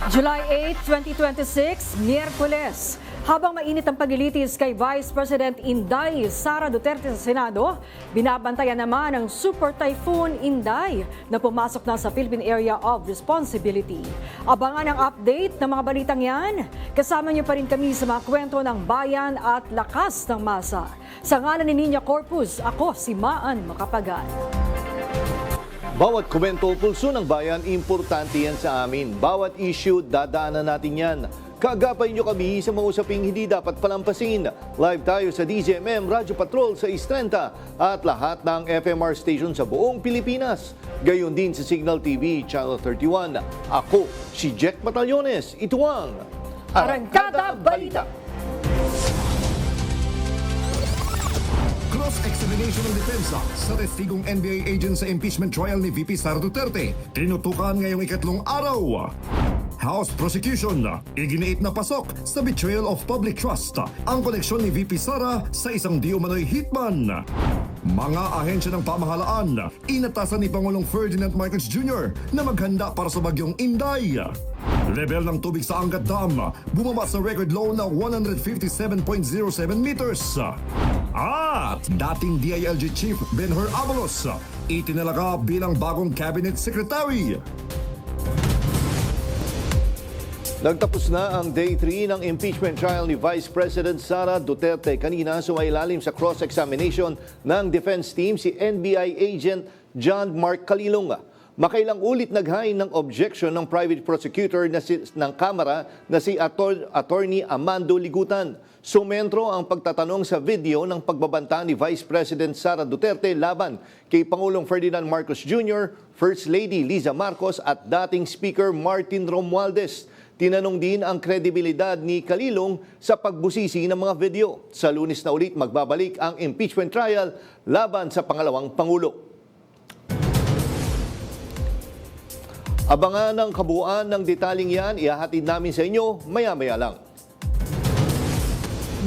July 8, 2026, Miyerkules. Habang mainit ang paglilitis kay Vice President Inday Sara Duterte sa Senado, binabantayan naman ang Super Typhoon Inday na pumasok na sa Philippine Area of Responsibility. Abangan ang update ng mga balitang yan. Kasama niyo pa rin kami sa mga kwento ng bayan at lakas ng masa. Sa ngalan ni Niña Corpus, ako si Maan Macapagal. Bawat komento o pulso ng bayan, importante yan sa amin. Bawat issue, dadaanan natin yan. Kaagapay nyo kami sa mga usaping hindi dapat palampasin. Live tayo sa DZMM Radyo Patrol sa Istrenta at lahat ng FMR station sa buong Pilipinas. Gayon din sa Signal TV Channel 31. Ako, si Jack Batallones. Ito ang Arangkada Balita. Cross-examination ng depensa sa testigong NBA agent sa impeachment trial ni VP Sara Duterte. Tinutukan ngayong ikatlong araw. House prosecution, iginiit na pasok sa betrayal of public trust ang koneksyon ni VP Sara sa isang di umano'y hitman. Mga ahensya ng pamahalaan, inatasan ni Pangulong Ferdinand Marcos Jr. na maghanda para sa bagyong Inday. Level ng tubig sa Angat Dam, bumaba sa record low na 157.07 meters. At dating DILG Chief Benhur Abalos, itinalaga bilang bagong Cabinet Secretary. Nagtapos na ang Day 3 ng impeachment trial ni Vice President Sara Duterte. Kanina sumailalim sa cross-examination ng defense team si NBI agent John Mark Calilong. Makailang ulit naghain ng objection ng private prosecutor ng Kamara na si Attorney Amando Ligutan. Sumentro ang pagtatanong sa video ng pagbabanta ni Vice President Sara Duterte laban kay Pangulong Ferdinand Marcos Jr., First Lady Liza Marcos at dating Speaker Martin Romualdez. Tinanong din ang kredibilidad ni Calilong sa pagbusisi ng mga video. Sa Lunes na ulit magbabalik ang impeachment trial laban sa pangalawang Pangulo. Abangan ang kabuuan ng detaling yan, ihahatid namin sa inyo maya-maya lang.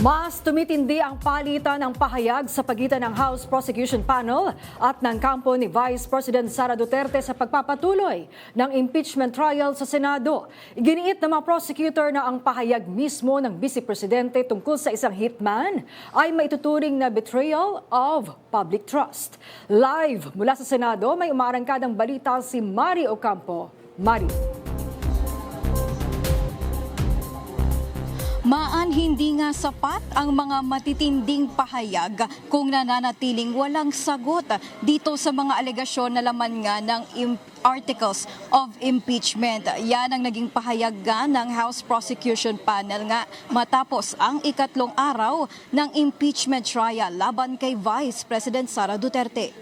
Mas tumitindi ang palitan ng pahayag sa pagitan ng House Prosecution Panel at ng kampo ni Vice President Sara Duterte sa pagpapatuloy ng impeachment trial sa Senado. Iginiit ng mga prosecutor na ang pahayag mismo ng Vice Presidente tungkol sa isang hitman ay maituturing na betrayal of public trust. Live mula sa Senado, may umaarangkadang balita si Mari Ocampo. Mari. Maan hindi nga sapat ang mga matitinding pahayag kung nananatiling walang sagot dito sa mga alegasyon na laman nga ng articles of impeachment. Yan ang naging pahayag nga ng House Prosecution Panel nga matapos ang ikatlong araw ng impeachment trial laban kay Vice President Sara Duterte.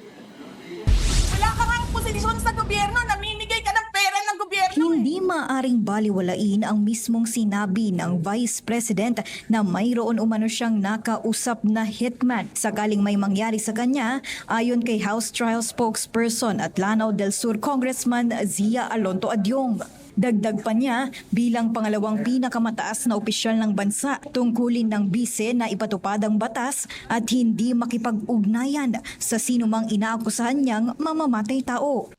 Wala ka nga posisyon sa gobyerno, namimigay ka ng pera ng gobyerno. Hindi maaring baliwalain ang mismong sinabi ng Vice President na mayroon umano siyang nakausap na hitman sakaling may mangyari sa kanya, ayon kay House Trial Spokesperson at Lanao del Sur Congressman Zia Alonto Adyong. Dagdag pa niya, bilang pangalawang pinakamataas na opisyal ng bansa, tungkulin ng bise na ipatupad ang batas at hindi makipag-ugnayan sa sinumang inaakusahan niyang mamamatay tao.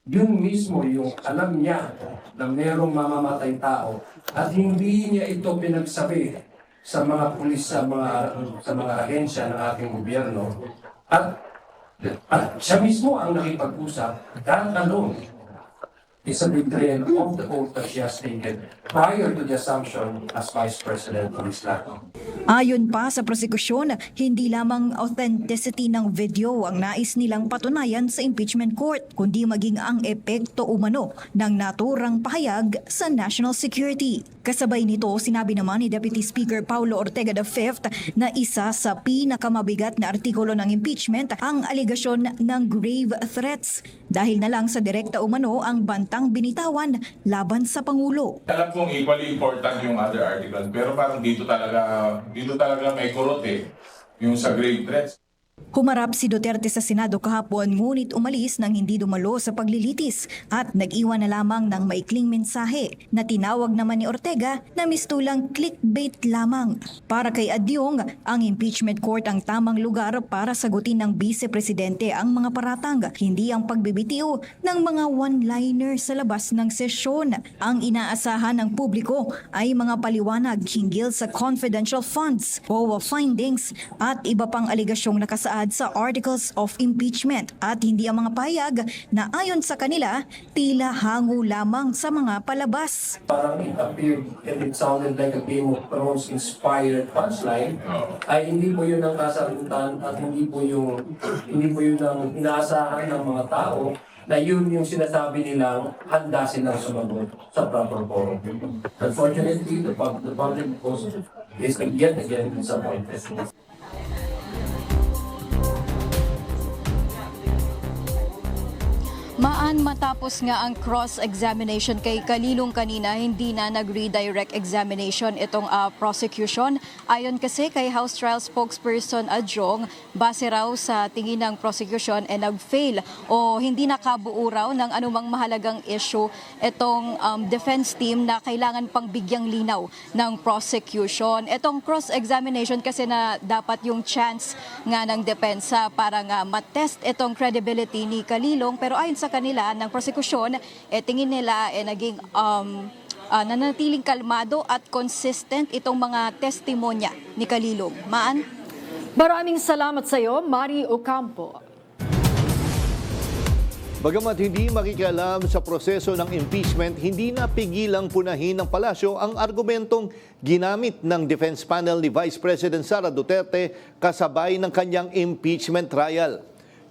Yun mismo yung alam niya na merong mamamatay tao at hindi niya ito pinagsabi sa mga pulis, sa mga ahensya ng ating gobyerno. At siya mismo ang nakipag-usap, tatanong, is a betrayal of the oath that she has taken prior to the assumption as Vice President of Islam. Ayon pa sa prosekusyon, hindi lamang authenticity ng video ang nais nilang patunayan sa impeachment court, kundi maging ang epekto umano ng naturang pahayag sa national security. Kasabay nito, sinabi naman ni Deputy Speaker Paulo Ortega V na isa sa pinakamabigat na artikulo ng impeachment ang aligasyon ng grave threats dahil na lang sa direkta umano ang bantang binitawan laban sa Pangulo. Alam kong equally important yung other articles, pero parang dito talaga may kurot yung sa grave threats. Humarap si Duterte sa Senado kahapon ngunit umalis nang hindi dumalo sa paglilitis at nag-iwan na lamang ng maikling mensahe na tinawag naman ni Ortega na mistulang clickbait lamang. Para kay Adyong, ang impeachment court ang tamang lugar para sagutin ng vice-presidente ang mga paratang, hindi ang pagbibitiw ng mga one-liner sa labas ng sesyon. Ang inaasahan ng publiko ay mga paliwanag hinggil sa confidential funds, POA findings at iba pang aligasyong nakasaad sa Articles of Impeachment at hindi ang mga pahayag na ayon sa kanila tila hango lamang sa mga palabas. Parang it appeared and it sounded like a Game of Thrones inspired punchline, ay hindi po yun ang kasagutan at hindi po yun ang inaasahan ng mga tao na yun yung sinasabi nilang handa silang sumagot sa proper forum. Unfortunately, the public is again disappointed. Maan matapos nga ang cross-examination kay Kalilong kanina, hindi na nag-redirect examination itong prosecution. Ayon kasi kay House Trial Spokesperson Adjong, base raw sa tingin ng prosecution nag-fail o hindi nakabuo raw ng anumang mahalagang issue itong defense team na kailangan pang bigyang linaw ng prosecution. Itong cross-examination kasi na dapat yung chance nga ng depensa para nga matest itong credibility ni Kalilong, pero ayon sa kanila ng prosekusyon, tingin nila naging nanatiling kalmado at consistent itong mga testimonya ni Kalilong. Maan? Maraming salamat sa iyo, Mari Ocampo. Bagamat hindi makikialam sa proseso ng impeachment, hindi napigilang punahin ng palasyo ang argumentong ginamit ng defense panel ni Vice President Sara Duterte kasabay ng kanyang impeachment trial.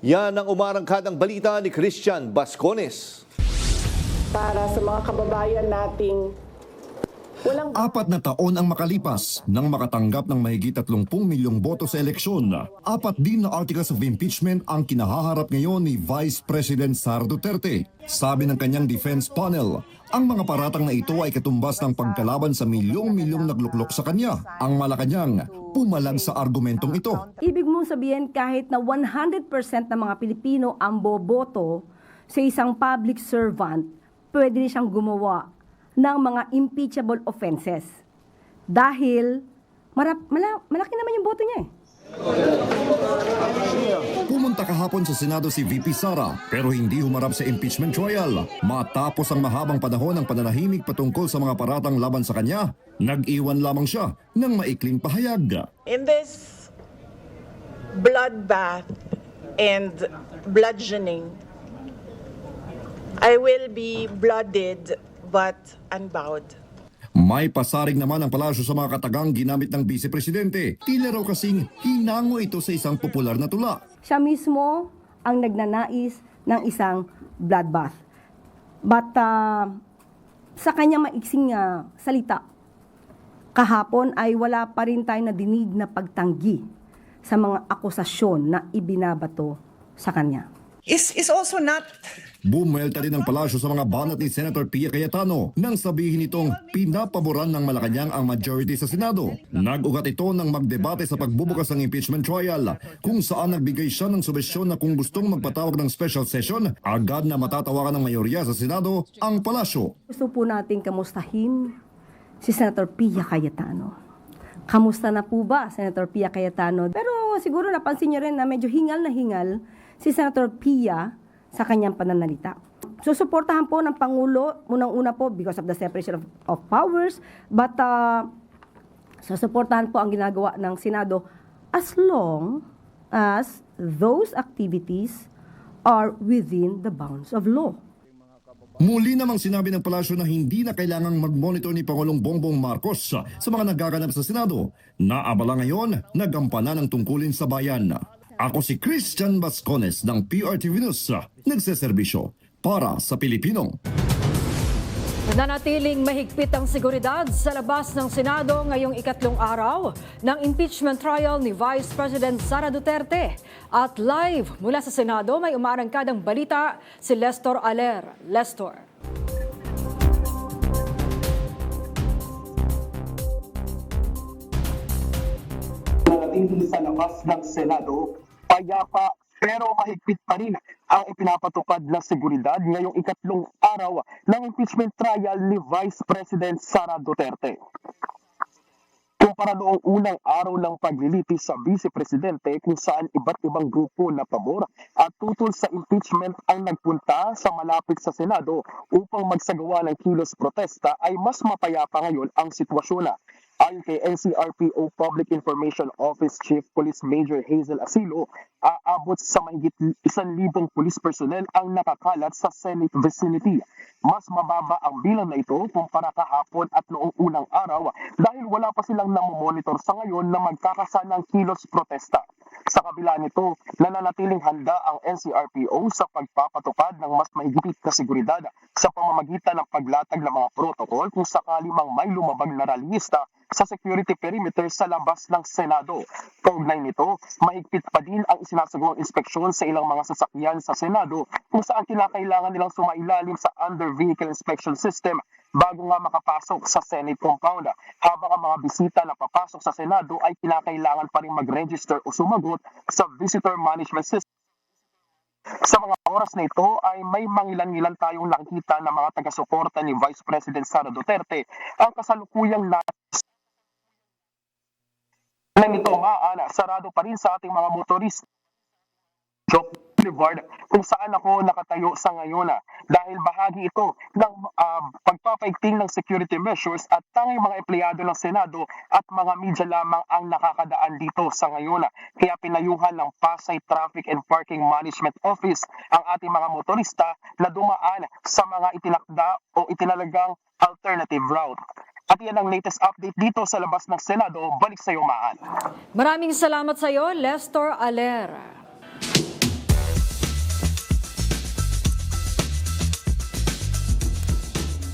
Yan ang umarangkadang balita ni Christian Bascones. Para sa mga kababayan nating walang 4 na taon ang makalipas nang makatanggap ng mahigit 30 milyong boto sa eleksyon. 4 din na articles of impeachment ang kinahaharap ngayon ni Vice President Sara Duterte. Sabi ng kanyang defense panel, ang mga paratang na ito ay katumbas ng pagkalaban sa milyong-milyong nagluklok sa kanya. Ang Malacanang pumalag sa argumentong ito. ibig mong sabihin kahit na 100% ng mga Pilipino ang boboto sa isang public servant, pwede rin siyang gumawa ng mga impeachable offenses. Dahil malaki naman yung boto niya eh. Pumunta kahapon sa Senado si VP Sara pero hindi humarap sa impeachment trial. Matapos ang mahabang panahon ng pananahimik patungkol sa mga paratang laban sa kanya, nag-iwan lamang siya ng maikling pahayag. In this bloodbath and bludgeoning, I will be blooded but unbowed. May pasaring naman ang palasyo sa mga katagang ginamit ng Vice Presidente. Tila raw kasing hinango ito sa isang popular na tula. Siya mismo ang nagnanais ng isang bloodbath. But sa kanyang maiksing salita, kahapon ay wala pa rin tayong nadinig na pagtanggi sa mga akusasyon na ibinabato sa kanya. Is also not Bumelta din ang palasyo sa mga banat ni Senator Pia Cayetano nang sabihin itong pinapaboran ng Malacanang ang majority sa Senado. Nag-ugat ito ng magdebate sa pagbubukas ng impeachment trial kung saan nagbigay siya ng subesyon na kung gustong magpatawag ng special session, agad na matatawagan ng mayorya sa Senado ang palasyo. Gusto po natin kamustahin si Senator Pia Cayetano. Kamusta na po ba, Senator Pia Cayetano? Pero siguro napansin niyo rin na medyo hingal na hingal si Senator Pia sa kanyang pananalita. Susuportahan po ng Pangulo, unang-una po because of the separation of powers, but susuportahan po ang ginagawa ng Senado as long as those activities are within the bounds of law. Muli namang sinabi ng palasyo na hindi na kailangang mag-monitor ni Pangulong Bongbong Marcos sa mga nagaganap sa Senado na abala ngayon nagampanan ng tungkulin sa bayan. Ako si Christian Bascones ng PRTV News, nagseserbisyo para sa Pilipino. Nanatiling mahigpit ang seguridad sa labas ng Senado ngayong ikatlong araw ng impeachment trial ni Vice President Sara Duterte. At live mula sa Senado may umaarangkadang balita si Lestor Aler. Lestor. Nanatiling sa labas ng Senado payapa pero mahigpit pa rin ang ipinapatupad na seguridad ngayong ikatlong araw ng impeachment trial ni Vice President Sara Duterte. Kumpara noong unang araw ng paglilitis sa Vice Presidente kung saan iba't ibang grupo na pabor at tutol sa impeachment ang nagpunta sa malapit sa Senado upang magsagawa ng kilos protesta ay mas mapayapa ngayon ang sitwasyon. Ayon kay NCRPO Public Information Office Chief Police Major Hazel Asilo, aabot sa mahigit 1,000 police personnel ang nakakalat sa Senate vicinity. Mas mababa ang bilang na ito kumpara kahapon at noong unang araw dahil wala pa silang namomonitor sa ngayon na magkakasanang kilos protesta. Sa kabila nito, nananatiling handa ang NCRPO sa pagpapatupad ng mas mahigpit na seguridad sa pamamagitan ng paglatag ng mga protocol kung sakali mang may lumabag na rallyista sa security perimeter sa labas ng Senado. Kaugnay nito, mahigpit pa din ang isinasagawang inspeksyon sa ilang mga sasakyan sa Senado kung saan kinakailangan nilang sumailalim sa under-vehicle inspection system bago nga makapasok sa Senate compound. Habang ang mga bisita na papasok sa Senado ay kinakailangan pa rin mag-register o sumagot sa visitor management system. Sa mga oras na ito ay may mangilan-ngilan tayong nakikita na mga taga-suporta ni Vice President Sara Duterte ang kasalukuyang na nito maana, sarado pa rin sa ating mga motorista. Boulevard kung saan ako nakatayo sa ngayon dahil bahagi ito ng pagpapaigting ng security measures at tanging mga empleyado ng Senado at mga media lamang ang nakakadaan dito sa ngayon. Kaya pinayuhan ng Pasay Traffic and Parking Management Office ang ating mga motorista na dumaan sa mga itinakda o itinalagang alternative route. At yan ang latest update dito sa labas ng Senado. Balik sa iyo, Maan. Maraming salamat sa iyo, Lester Alera.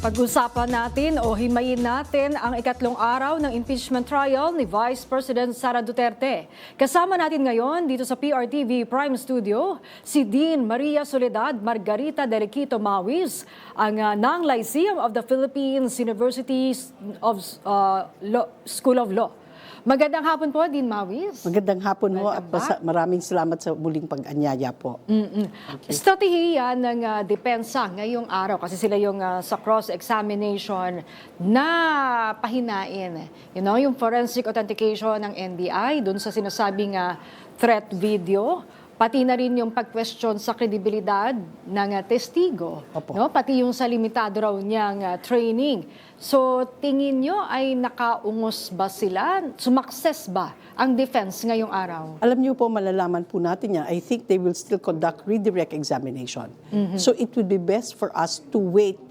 Pag-usapan natin o himayin natin ang ikatlong araw ng impeachment trial ni Vice President Sara Duterte. Kasama natin ngayon dito sa PRTV Prime Studio si Dean Maria Soledad Margarita Delequito Mawis ng Lyceum of the Philippines University of School of Law. Magandang hapon po, Dean Mawis. Magandang hapon po at maraming salamat sa muling pag-anyaya po. Strategiya ng depensa ngayong araw kasi sila yung sa cross-examination na pahinain. Yung forensic authentication ng NBI dun sa sinasabing threat video, pati na rin yung pag-question sa kredibilidad ng testigo, no? Pati yung sa limitado raw niyang training. So tingin nyo ay nakaungos ba sila? Sumakses ba ang defense ngayong araw? Alam niyo po, malalaman po natin yan. I think they will still conduct redirect examination. So it would be best for us to wait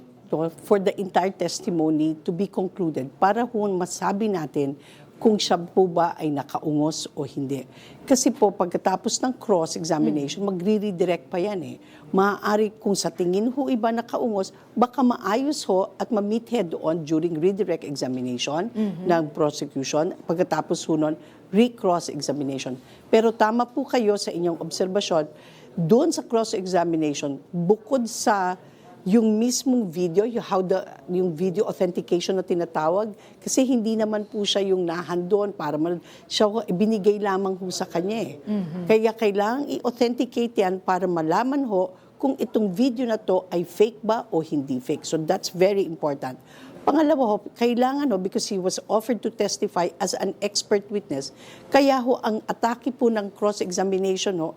for the entire testimony to be concluded para kung masabi natin kung siya po ba ay nakaungos o hindi. Kasi po, pagkatapos ng cross-examination, magre-redirect pa yan eh. Maaari kung sa tingin ho iba nakaungos, baka maayos ho at ma-meet head on during redirect examination ng prosecution. Pagkatapos ho nun, re-cross-examination. Pero tama po kayo sa inyong obserbasyon, doon sa cross-examination, bukod sa yung mismong video, yung video authentication na tinatawag, kasi hindi naman po siya yung nahandon para siya binigay lamang ho sa kanya eh. Kaya kailangang i-authenticate yan para malaman ho kung itong video na to ay fake ba o hindi fake. So that's very important. Pangalawa ho, kailangan ho, because he was offered to testify as an expert witness, kaya ho ang atake po ng cross-examination ho,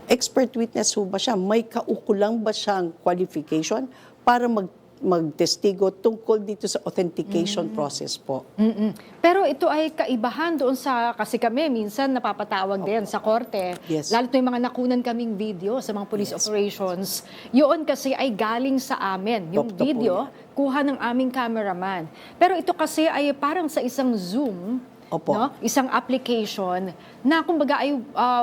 expert witness ho ba siya? May kaukulang ba siyang qualification para magtestigo tungkol dito sa authentication process po? Pero ito ay kaibahan doon sa, kasi kami minsan napapatawag din sa korte, lalo yung mga nakunan kaming video sa mga police operations, yun kasi ay galing sa amin. Yung video, kuha ng aming cameraman. Pero ito kasi ay parang sa isang Zoom, no? Isang application na kumbaga ay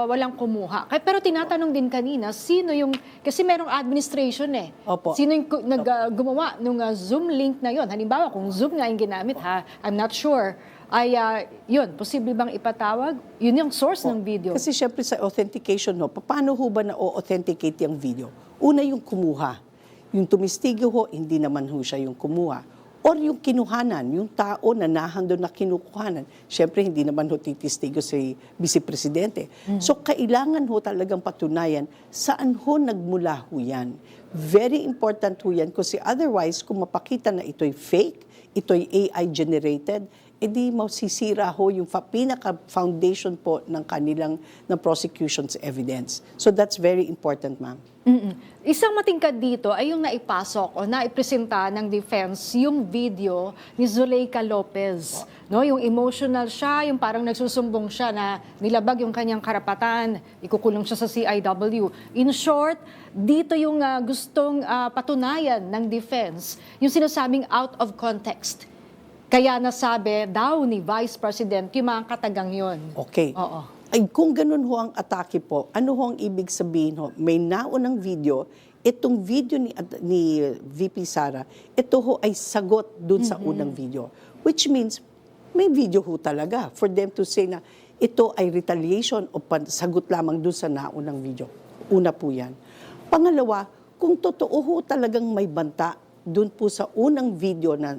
walang kumuha. Pero tinatanong din kanina, sino yung, kasi merong administration eh. Sino yung gumawa nung Zoom link na yon? Halimbawa, kung Zoom nga yung ginamit, I'm not sure, ay yun, posible bang ipatawag? Yun yung source ng video. Kasi syempre sa authentication, no, paano ho ba na-authenticate yung video? Una yung kumuha. Yung tumistigo ho, hindi naman ho siya yung kumuha. or yung kinuhanan, yung tao na nahandon na kinukuhanan. Siyempre, hindi naman ho titistigo si Vice Presidente. So, kailangan ho talagang patunayan saan ho nagmula ho yan. Very important ho yan kasi otherwise, kung mapakita na ito'y fake, ito'y AI-generated, edi masisira ho yung pinaka-foundation po ng kanilang ng prosecution's evidence. So that's very important, ma'am. Isang matingkad dito ay yung naipasok o naipresenta ng defense yung video ni Zuleika Lopez. No, yung emotional siya, yung parang nagsusumbong siya na nilabag yung kanyang karapatan, ikukulong siya sa CIW. In short, dito yung gustong patunayan ng defense, yung sinasabing out of context. Kaya nasabi daw ni Vice President yung mga katagang yon. Okay. Oo. Ay, kung ganun ho ang atake po, ano ho ang ibig sabihin ho? May naunang video, itong video ni VP Sara, ito ho ay sagot dun sa unang video. Which means, may video ho talaga for them to say na ito ay retaliation o sagot lamang dun sa naunang video. Una po yan. Pangalawa, kung totoo ho talagang may banta doon po sa unang video na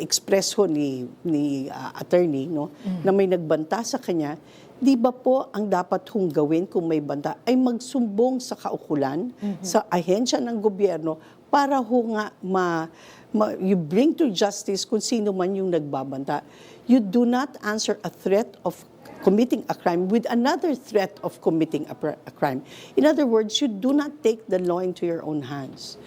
express ho ni attorney, no, na may nagbanta sa kanya, di ba po ang dapat hong gawin kung may banta ay magsumbong sa kaukulan, sa ahensya ng gobyerno para ho nga you bring to justice kung sino man yung nagbabanta. You do not answer a threat of committing a crime with another threat of committing a crime. In other words, you do not take the law into your own hands.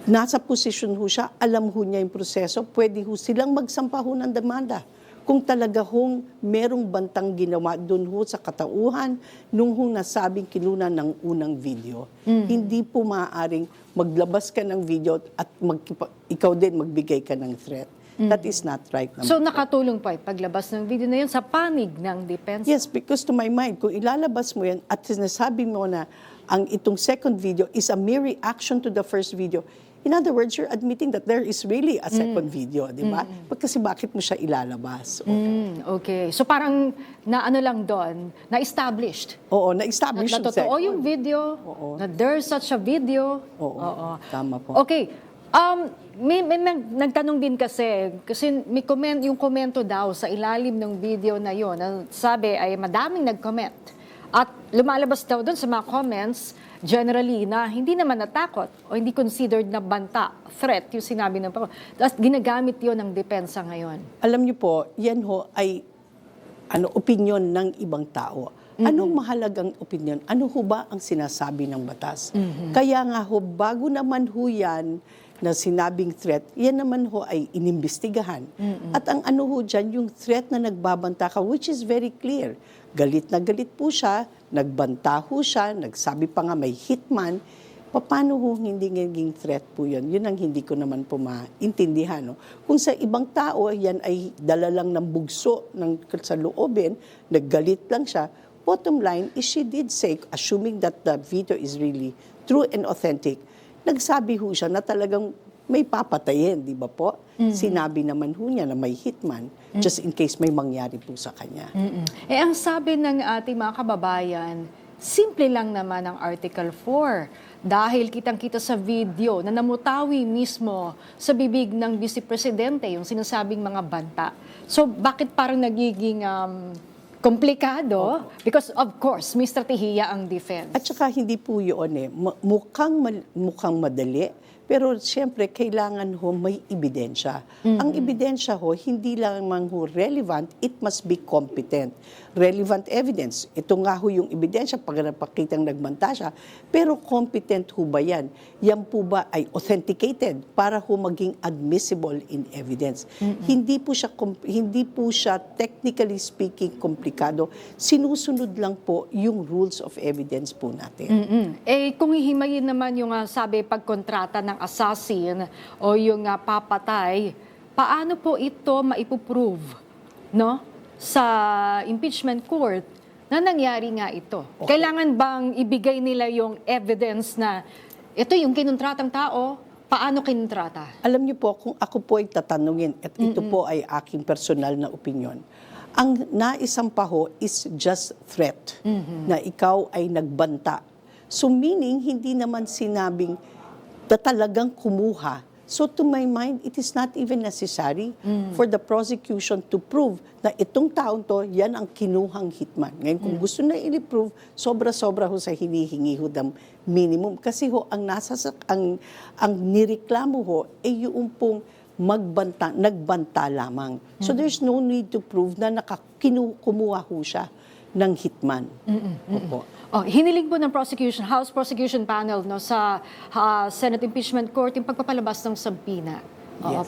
Nasa posisyon ho siya, alam ho niya yung proseso, pwede ho silang magsampa ho ng demanda. Kung talaga hong merong bantang ginawa doon ho sa katauhan, nung ho nasabing kinuna ng unang video. Hindi po maaaring maglabas ka ng video at ikaw din magbigay ka ng threat. That is not right. So nakatulong pa paglabas ng video na yun sa panig ng defense? Yes, because to my mind, kung ilalabas mo yan at sinasabi mo na ang itong second video is a mere reaction to the first video, in other words, you're admitting that there is really a second video, di ba? Kasi bakit mo siya ilalabas? Okay. So parang naano lang doon, na-established. Oo, na-establish Na totoo yung video, na there's such a video. Oo. Tama po. Okay. May nagtanong din kasi may yung komento daw sa ilalim ng video na yon, na sabi ay madaming nag-comment. At lumalabas daw doon sa mga comments, generally, na hindi naman natakot o hindi considered na banta, threat, yung sinabi ng Pangulo. Tapos ginagamit yon ng depensa ngayon. Alam niyo po, yan ho ay opinion ng ibang tao. Anong mahalagang opinion? Ano ho ba ang sinasabi ng batas? Kaya nga ho, bago naman ho yan na sinabing threat, yan naman ho ay inimbestigahan. At ang ano ho dyan, yung threat na nagbabanta ka, which is very clear. Galit na galit po siya, nagbanta ho siya, nagsabi pa nga may hitman. Paano ho hindi naging threat po yun? Yun ang hindi ko naman po maintindihan. No? Kung sa ibang tao, yan ay dala lang ng bugso sa loobin, naggalit lang siya, bottom line is she did say, assuming that the video is really true and authentic, nagsabi ho siya na talagang may papatayin, di ba po? Sinabi naman ho niya na may hitman just in case may mangyari po sa kanya. Eh, ang sabi ng ating mga kababayan, simple lang naman ang Article 4 dahil kitang-kita sa video na namutawi mismo sa bibig ng Vice Presidente yung sinasabing mga banta. So, bakit parang nagiging komplikado? Because of course, may strategiya ang defense. At saka hindi po yun mukhang madali. Pero siyempre, kailangan ho may ebidensya. Ang ebidensya ho, hindi lamang ho relevant, it must be competent. Relevant evidence. Ito nga ho yung ebidensya pag napakitang nagmanta siya. Pero competent ho ba yan? Yan po ba ay authenticated para ho maging admissible in evidence? Hindi po siya technically speaking komplikado. Sinusunod lang po yung rules of evidence po natin. Eh, kung hihimayin naman yung sabi pagkontrata ng assassin o yung papatay, paano po ito maipuprove, no, sa impeachment court na nangyari nga ito? Okay. Kailangan bang ibigay nila yung evidence na ito yung kinuntratang tao, paano kinuntrata? Alam niyo po, kung ako po ay tatanungin, at ito po ay aking personal na opinion, ang naisampa ho is just threat, na ikaw ay nagbanta. So meaning, hindi naman sinabing na talagang kumuha So to my mind, it is not even necessary for the prosecution to prove na itong taon to, yan ang kinuhang hitman. Ngayon, kung gusto na i-prove, sobra-sobra ho sa hinihingi ho ng minimum. Kasi ho, ang nireklamo ho, yung pong nagbanta lamang. So there's no need to prove na kumuha ho siya ng hitman. Opo. Hiniling po ng House Prosecution Panel sa Senate Impeachment Court yung pagpapalabas ng subpoena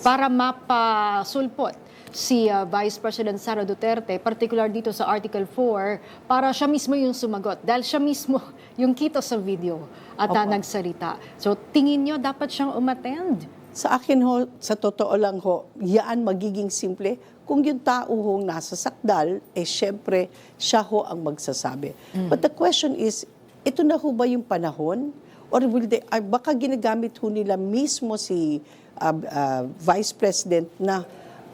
para mapasulpot si Vice President Sara Duterte, particular dito sa Article 4, para siya mismo yung sumagot. Dahil siya mismo yung kita sa video at nagsalita. So tingin nyo dapat siyang umattend? Sa akin ho, sa totoo lang ho, yan magiging simple. Kung yung tao hong nasa sakdal, syempre, siya ho ang magsasabi. But the question is, ito na ho ba yung panahon? Or baka ginagamit ho nila mismo si Vice President na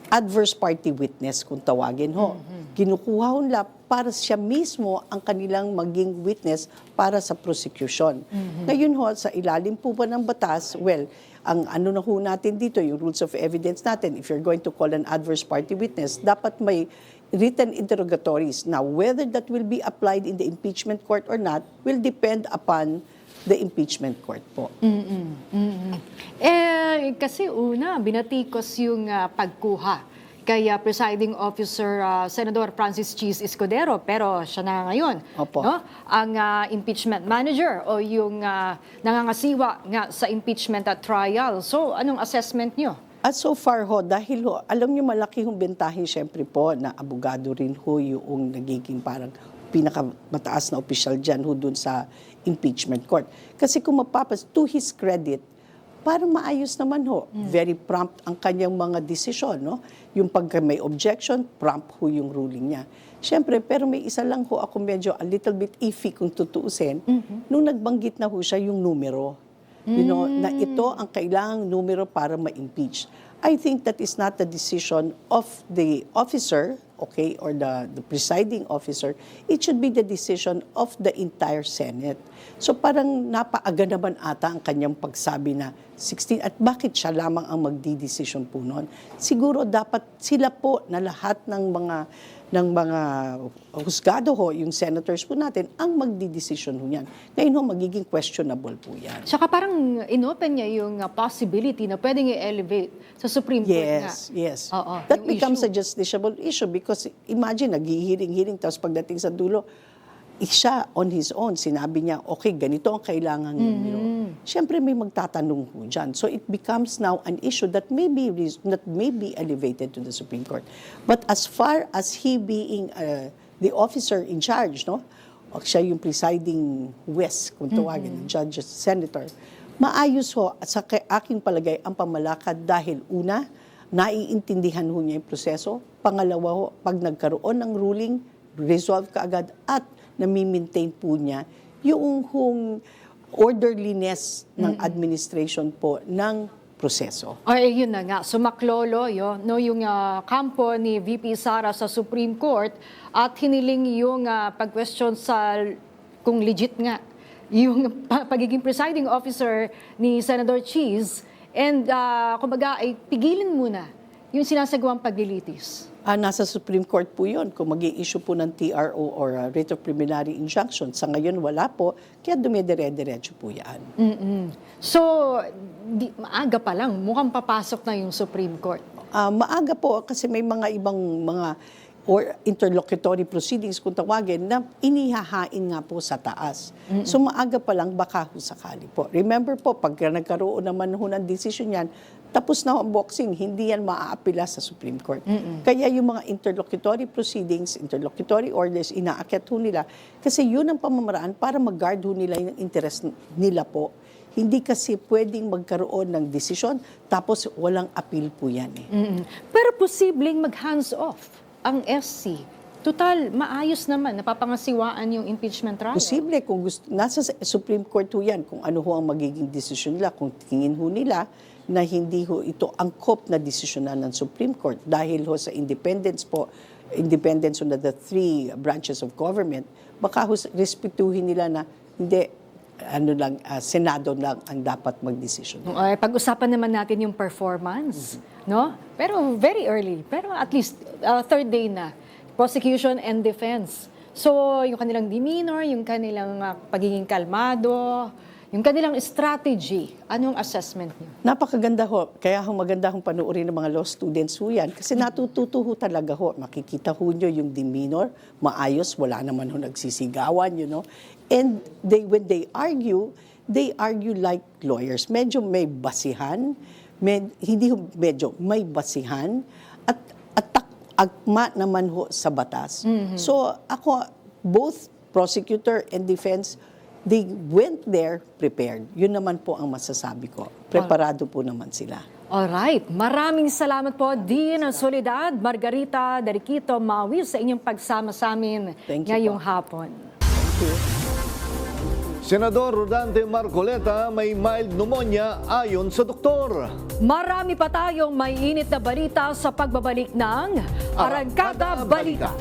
adverse party witness, kung tawagin ho. Kinukuha ho nila para siya mismo ang kanilang maging witness para sa prosecution. Ngayon ho, sa ilalim po ba ng batas, well, ang ano na ho natin dito, yung rules of evidence natin, if you're going to call an adverse party witness, dapat may written interrogatories. Now, whether that will be applied in the impeachment court or not will depend upon the impeachment court po. Kasi una, binatikos yung pagkuha kay Presiding Officer Senador Francis Cheese Escudero, pero siya na ngayon ang impeachment manager o yung nangangasiwa nga sa impeachment at trial. So anong assessment nyo? At so far ho, dahil ho, alam nyo malaki hong bentahin syempre po na abogado rin ho yung nagiging parang pinakamataas na opisyal dyan ho dun sa impeachment court. Kasi kung to his credit, parang maayos naman ho. Very prompt ang kanyang mga desisyon, no? Yung pagka may objection, prompt ho yung ruling niya. Siyempre, pero may isa lang ho ako medyo a little bit iffy kung tutuusin. Nung nagbanggit na ho siya yung numero. You know, na ito ang kailangang numero para ma-impeach. I think that is not the decision of the officer, okay, or the presiding officer. It should be the decision of the entire Senate. So parang napaaga naman ata ang kanyang pagsabi na 16, at bakit siya lamang ang magdidesisyon po noon? Siguro dapat sila po na lahat ng mga husgado ho, yung senators po natin, ang magdidesisyon ho yan. Ngayon ho, magiging questionable po yan. Tsaka parang inopen niya yung possibility na pwedeng i-elevate sa Supreme Court nga. Yes. That becomes a justiciable issue because imagine, naghihiring-hiring, tapos pagdating sa dulo, siya on his own, sinabi niya, okay, ganito ang kailangan ninyo. Siyempre may magtatanong po dyan. So it becomes now an issue that may be elevated to the Supreme Court. But as far as he being the officer in charge, no? O siya yung presiding west, kung tawagin, judge, senator, maayos ho, at sa aking palagay, ang pamalakad dahil una, naiintindihan ho niya yung proseso. Pangalawa ho, pag nagkaroon ng ruling, resolve kaagad at nami-maintain po niya yung orderliness ng administration po ng proseso. Ay, yun na nga. Sumaklolo yung kampo ni VP Sara sa Supreme Court at hiniling yung pag-question sa kung legit nga yung pagiging presiding officer ni Senator Cheese and kumbaga ay pigilin muna yung sinasagawang paglilitis. Nasa Supreme Court po yun, kung mag-i-issue po ng TRO or writ of preliminary injunction. Sa ngayon, wala po, kaya dumidire-diretso po yan. So, maaga pa lang, mukhang papasok na yung Supreme Court. Maaga po, kasi may mga ibang mga or interlocutory proceedings kung tawagin na inihahain nga po sa taas. So maaga pa lang baka ho sakali po. Remember po, pag nagkaroon naman ho ng decision yan, tapos na ang boxing, hindi yan maaapila sa Supreme Court. Kaya yung mga interlocutory proceedings, interlocutory orders, inaakyat ho nila. Kasi yun ang pamamaraan para mag-guard ho nila yung interest nila po. Hindi kasi pwedeng magkaroon ng desisyon, tapos walang appeal po yan. Pero posibleng mag-hands off ang SC. Total, maayos naman, napapangasiwaan yung impeachment trial. Posible, kung gusto, nasa Supreme Court ho yan, kung ano ho ang magiging desisyon nila, kung tingin ho nila na hindi ho ito angkop na desisyonan ng Supreme Court dahil ho sa independence po, independence on the three branches of government, baka ho respetuhin nila na hindi, Senado lang ang dapat magdesisyon. Ay, pag-usapan naman natin yung performance, no? Pero very early, pero at least third day na, prosecution and defense. So, yung kanilang demeanor, yung kanilang pagiging kalmado, yung kanilang strategy, anong assessment niyo? Napakaganda ho. Kaya maganda hong panuorin ng mga law students ho yan. Kasi natututo ho talaga ho. Makikita ho nyo yung demeanor, maayos, wala naman ho nagsisigawan, you know. And when they argue like lawyers. Medyo may basihan, may basihan, at agma naman ho sa batas. So ako, both prosecutor and defense, they went there prepared. Yun naman po ang masasabi ko. Preparado po naman sila. Alright, maraming salamat po, Dean Soledad, Margarita Dariquito Mawi, sa inyong pagsama sa amin ngayong hapon. Thank you. Senador Rodante Marcoleta may mild pneumonia ayon sa doktor. Marami pa tayong may init na balita sa pagbabalik ng Arangkada Balita.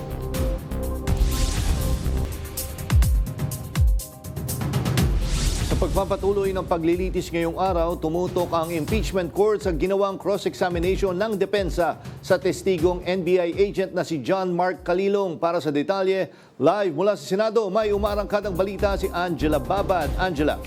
Sa pagpapatuloy ng paglilitis ngayong araw, tumutok ang impeachment court sa ginawang cross-examination ng depensa sa testigong NBI agent na si John Mark Calilong. Para sa detalye, live mula sa Senado, may umaarangkadang balita si Angela Babad. Angela.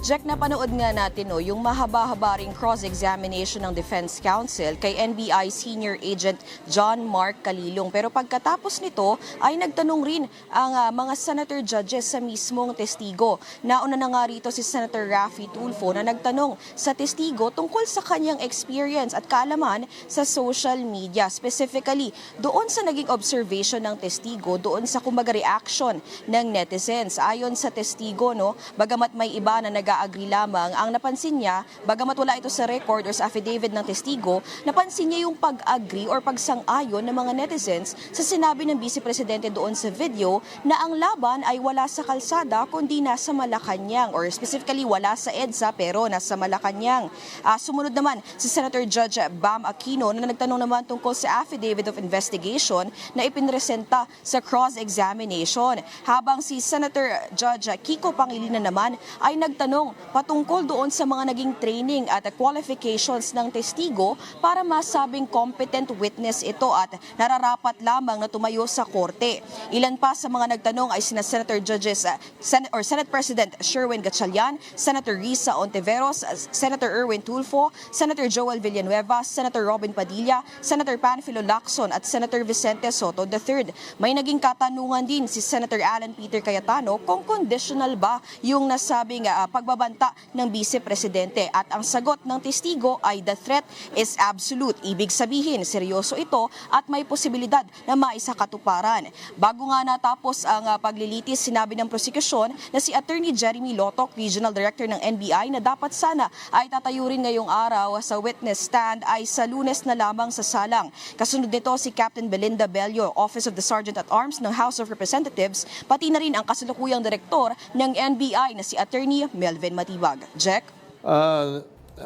Jack, napanood nga natin yung mahaba-haba ring cross-examination ng Defense Counsel kay NBI Senior Agent John Mark Calilong. Pero pagkatapos nito ay nagtanong rin ang mga senator judges sa mismong testigo. Nauna na nga rito si Senator Raffy Tulfo na nagtanong sa testigo tungkol sa kanyang experience at kaalaman sa social media. Specifically, doon sa naging observation ng testigo, doon sa kumbaga reaction ng netizens. Ayon sa testigo, bagamat may iba na nag-agree lamang, ang napansin niya, bagamat wala ito sa record or sa affidavit ng testigo, napansin niya yung pag-agree or pagsang-ayon ng mga netizens sa sinabi ng Vice Presidente doon sa video na ang laban ay wala sa kalsada kundi nasa Malacanang, or specifically wala sa EDSA pero nasa Malacanang. Sumunod naman si Senator Judge Bam Aquino na nagtanong naman tungkol sa affidavit of investigation na ipinresenta sa cross-examination. Habang si Senator Judge Kiko Pangilinan naman ay nagtanong patungkol doon sa mga naging training at qualifications ng testigo para masabing competent witness ito at nararapat lamang na tumayo sa korte. Ilan pa sa mga nagtanong ay sina Senator Judges Senate President Sherwin Gatchalian, Senator Risa Ontiveros, Senator Erwin Tulfo, Senator Joel Villanueva, Senator Robin Padilla, Senator Panfilo Lacson at Senator Vicente Soto III. May naging katanungan din si Senator Alan Peter Cayetano kung conditional ba yung nasabing pagbabanta ng Vice Presidente, at ang sagot ng testigo ay the threat is absolute. Ibig sabihin, seryoso ito at may posibilidad na maisakatuparan. Bago nga natapos ang paglilitis, sinabi ng prosekusyon na si Attorney Jeremy Lotoc, Regional Director ng NBI, na dapat sana ay tatayo rin ngayong araw sa witness stand ay sa Lunes na lamang sa salang. Kasunod nito si Captain Belinda Bello, Office of the Sergeant at Arms ng House of Representatives, pati na rin ang kasalukuyang direktor ng NBI na si Attorney Melvin Matibag. Jack?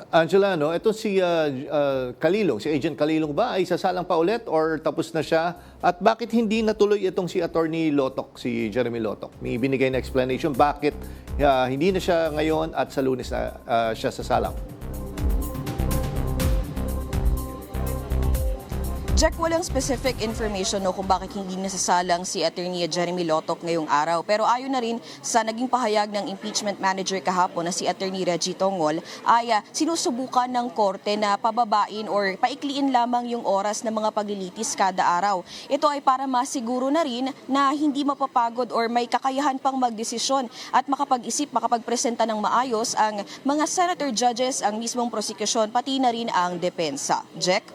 Angela, ito si Calilong, si Agent Calilong ba ay sasalang pa ulit or tapos na siya? At bakit hindi natuloy itong si Attorney Lotoc, si Jeremy Lotoc? May binigay na explanation bakit hindi na siya ngayon at sa Lunes na siya sasalang. Jack, walang specific information kung bakit hindi nasasalang si Attorney Jeremy Lotoc ngayong araw. Pero ayon na rin sa naging pahayag ng impeachment manager kahapon na si Attorney Reggie Tongol, ay sinusubukan ng korte na pababain or paikliin lamang yung oras ng mga paglilitis kada araw. Ito ay para masiguro na rin na hindi mapapagod or may kakayahan pang magdesisyon at makapag-isip, makapagpresenta ng maayos ang mga senator judges, ang mismong prosecution, pati na rin ang depensa. Jack?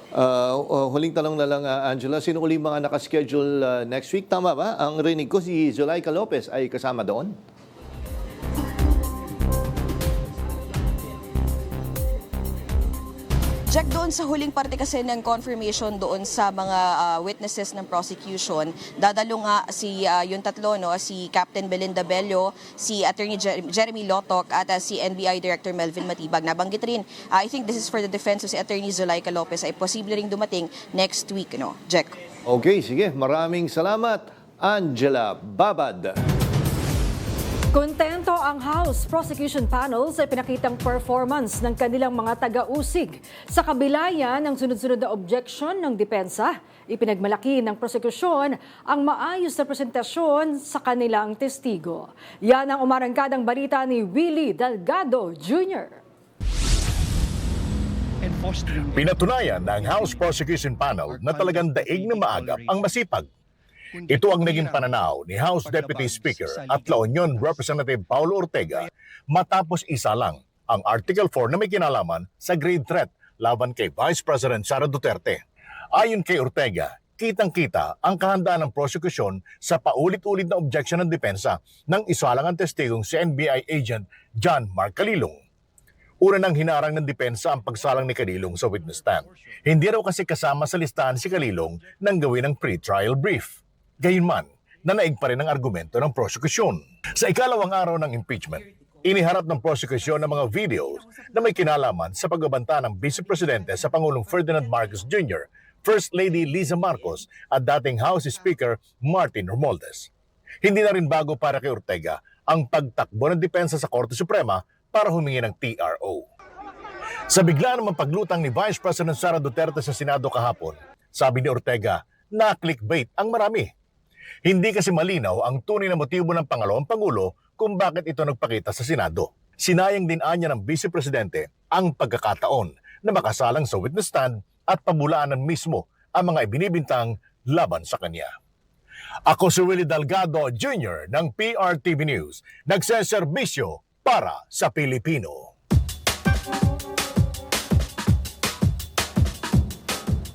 Huling tanong na lang, Angela, sino uli mga nakaschedule next week? Tama ba? Ang rinig ko si Zulaika Lopez ay kasama doon? Jack, doon sa huling parte kasi ng confirmation doon sa mga witnesses ng prosecution, dadalo nga si yung tatlo, si Captain Belinda Bello, si Attorney Jeremy Lotoc at si NBI Director Melvin Matibag. Nabanggit rin, I think this is for the defense of si Attorney Zulaika Lopez, ay posible ring dumating next week, Jack? Okay, sige. Maraming salamat. Angela Babad. Kontento ang House Prosecution Panel sa pinakitang performance ng kanilang mga taga-usig. Sa kabila yan ng sunod-sunod na objection ng depensa, ipinagmalaki ng prosekusyon ang maayos na presentasyon sa kanilang testigo. Yan ang umarangkadang balita ni Willie Delgado Jr. Pinatunayan ng House Prosecution Panel na talagang daig na maagap ang masipag. Ito ang naging pananaw ni House Deputy Speaker at La Union Representative Paulo Ortega matapos isa lang ang Article 4 na may kinalaman sa grave threat laban kay Vice President Sara Duterte. Ayon kay Ortega, kitang-kita ang kahandaan ng prosekusyon sa paulit-ulit na objection ng depensa ng isalang ang testigong si NBI agent John Mark Calilong. Una nang hinarang ng depensa ang pagsalang ni Calilong sa witness stand. Hindi raw kasi kasama sa listahan si Calilong nang gawin ang pre-trial brief. Gayunman, nanaig pa rin ang argumento ng prosekusyon. Sa ikalawang araw ng impeachment, iniharap ng prosekusyon ng mga videos na may kinalaman sa pagbabanta ng Vice Presidente sa Pangulong Ferdinand Marcos Jr., First Lady Liza Marcos at dating House Speaker Martin Romualdez. Hindi na rin bago para kay Ortega ang pagtakbo ng depensa sa Korte Suprema para humingi ng TRO. Sa bigla namang paglutang ni Vice President Sara Duterte sa Senado kahapon, sabi ni Ortega na clickbait ang marami. Hindi kasi malinaw ang tunay na motibo ng pangalawang Pangulo kung bakit ito nagpakita sa Senado. Sinayang din anya ng Vice Presidente ang pagkakataon na makasalang sa witness stand at pabulaanan mismo ang mga ibinibintang laban sa kanya. Ako si Willie Delgado Jr. ng PRTV News, nagseserbisyo para sa Pilipino.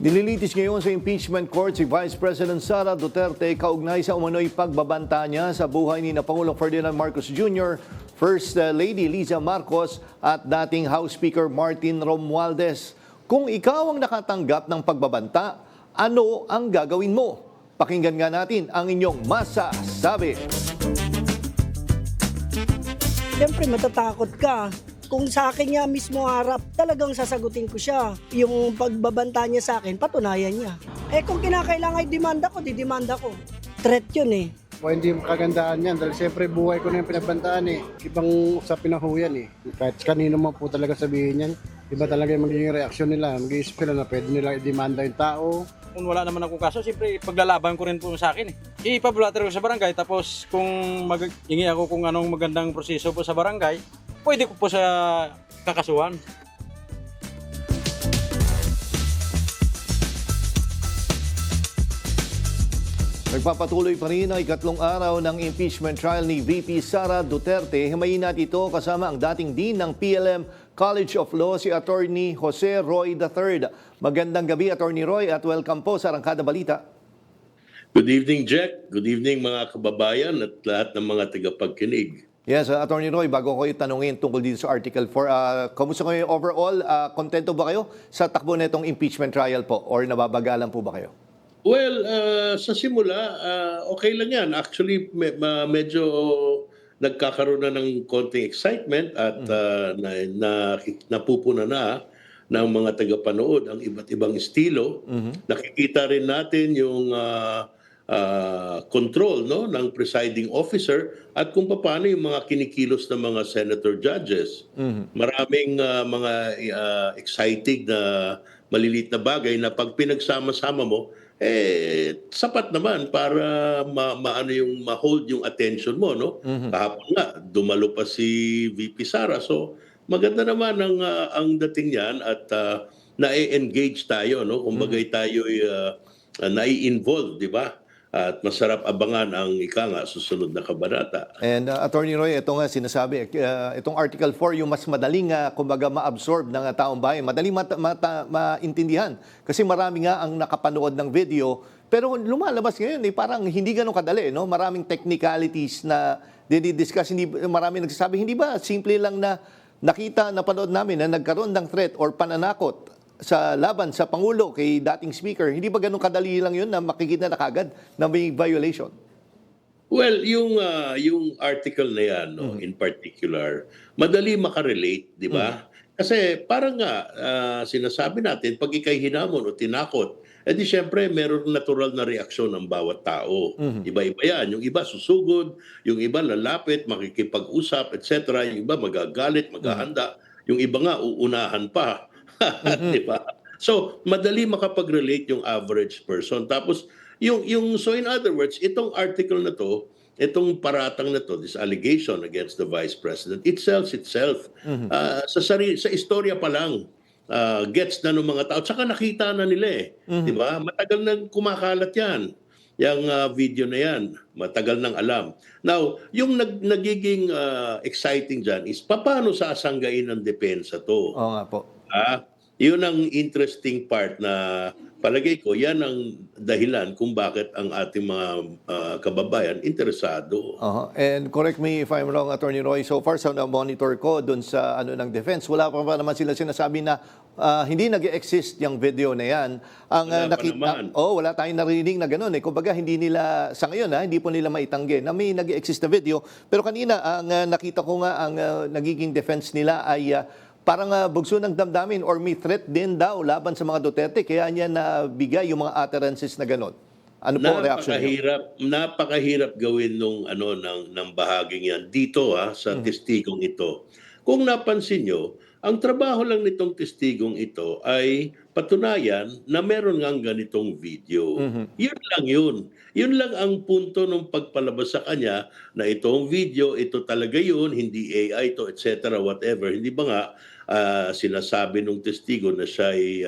Nililitis ngayon sa impeachment court si Vice President Sara Duterte kaugnay sa umano'y pagbabanta niya sa buhay ni Pangulong Ferdinand Marcos Jr., First Lady Liza Marcos at dating House Speaker Martin Romualdez. Kung ikaw ang nakatanggap ng pagbabanta, ano ang gagawin mo? Pakinggan nga natin ang inyong masasabi. Siyempre matatakot ka. Kung sa akin niya mismo harap, talagang sasagutin ko siya. Yung pagbabanta niya sa akin, patunayan niya. Kung kinakailangan demanda ko, didemanda ko. Threat yun eh. Hindi kagandahan yan dahil siyempre buhay ko na yung pinagbantaan eh. Ibang usapin na ho yan eh. Kahit kanino man po talaga sabihin yan, iba talaga yung magiging reaksyon nila. Mag-iisip sila na pwede nila i-demanda yung tao. Kung wala naman akong kaso, siyempre paglalaban ko rin po sa akin eh. Ipablatter ko sa barangay tapos kung hingi ako kung anong magandang proseso po sa barangay, pwede ko po sa kakasuhan. Nagpapatuloy pa rin ang ikatlong araw ng impeachment trial ni VP Sara Duterte. Himayin natin ito kasama ang dating Dean ng PLM College of Law, si Attorney Jose Roy III. Magandang gabi, Attorney Roy, at welcome po sa Arangkada Balita. Good evening, Jack. Good evening, mga kababayan at lahat ng mga tagapagkinig. Yes, Attorney Roy, bago ko tanungin tungkol dito sa Article 4, kamusta kayo overall? Kontento ba kayo sa takbo na itong impeachment trial po or nababagalan po ba kayo? Well, sa simula, okay lang yan. Actually, medyo nagkakaroon na ng konting excitement at napupuna na ng mga tagapanood ang iba't ibang estilo. Nakikita rin natin yung control ng presiding officer at kung paano yung mga kinikilos ng mga senator judges. Maraming mga exciting na maliliit na bagay na pag pinagsama-sama mo, sapat naman para ma-hold yung attention mo, no? Kahapon nga, dumalo pa si VP Sara. So, maganda naman ang dating yan at na-engage tayo, no? Kumbagay tayo nai-involve, di ba? At masarap abangan ang susunod na kabanata. And Attorney Roy, ito nga sinasabi, itong Article 4, yung mas madaling kumbaga ma-absorb ng taong bayan, madaling maintindihan. Kasi marami nga ang nakapanood ng video, pero lumalabas ngayon, parang hindi ganun kadali. No? Maraming technicalities na didi-discuss, marami nagsasabi, hindi ba simple lang na napanood namin na nagkaroon ng threat or pananakot sa laban sa Pangulo kay dating Speaker, hindi ba ganun kadali lang yun na makikita na kagad na may violation? Well, yung article na yan, in particular, madali makarelate, di ba? Kasi parang nga, sinasabi natin, pag ikay hinamon o tinakot Eh di syempre, meron natural na reaksyon ng bawat tao. Iba-iba yan. Yung iba susugod, yung iba lalapit, makikipag-usap, etc. Yung iba magagalit, maghahanda. Yung iba nga, uunahan pa. Di ba? So, madali makapag-relate yung average person. Tapos, so in other words, itong article na to, itong paratang na to, this allegation against the Vice President, it sells itself. Sa istorya pa lang, gets na ng mga tao. Tsaka nakita na nila eh. Di ba? Matagal nang kumakalat yan. Yung video na yan. Matagal nang alam. Now, yung nagiging exciting dyan is paano sasanggain ng depensa to? Oo nga po. Yun ang interesting part na palagay ko, yan ang dahilan kung bakit ang ating mga kababayan interesado. And correct me if I'm wrong, Attorney Roy, so far sa na-monitor ko dun sa ng defense, wala pa naman sila sinasabi na hindi nag-exist yung video na yan. Wala tayong narinig na gano'n. Kumbaga, hindi nila, sa ngayon, hindi po nila maitanggi na may nag-exist na video. Pero kanina, ang nakita ko nga, ang nagiging defense nila ay parang bugso ng damdamin or may threat din daw laban sa mga Duterte, kaya niya nabigay yung mga utterances na gano'n. Ano po reaction niyo? Napakahirap gawin ng bahaging yan dito sa testigong ito. Kung napansin nyo, ang trabaho lang nitong testigong ito ay patunayan na meron ngang ganitong video. Yun lang yun. Yun lang ang punto ng pagpalabas sa kanya na itong video, ito talaga yun, hindi AI to, etc. whatever. Hindi ba nga sinasabi ng testigo na siya ay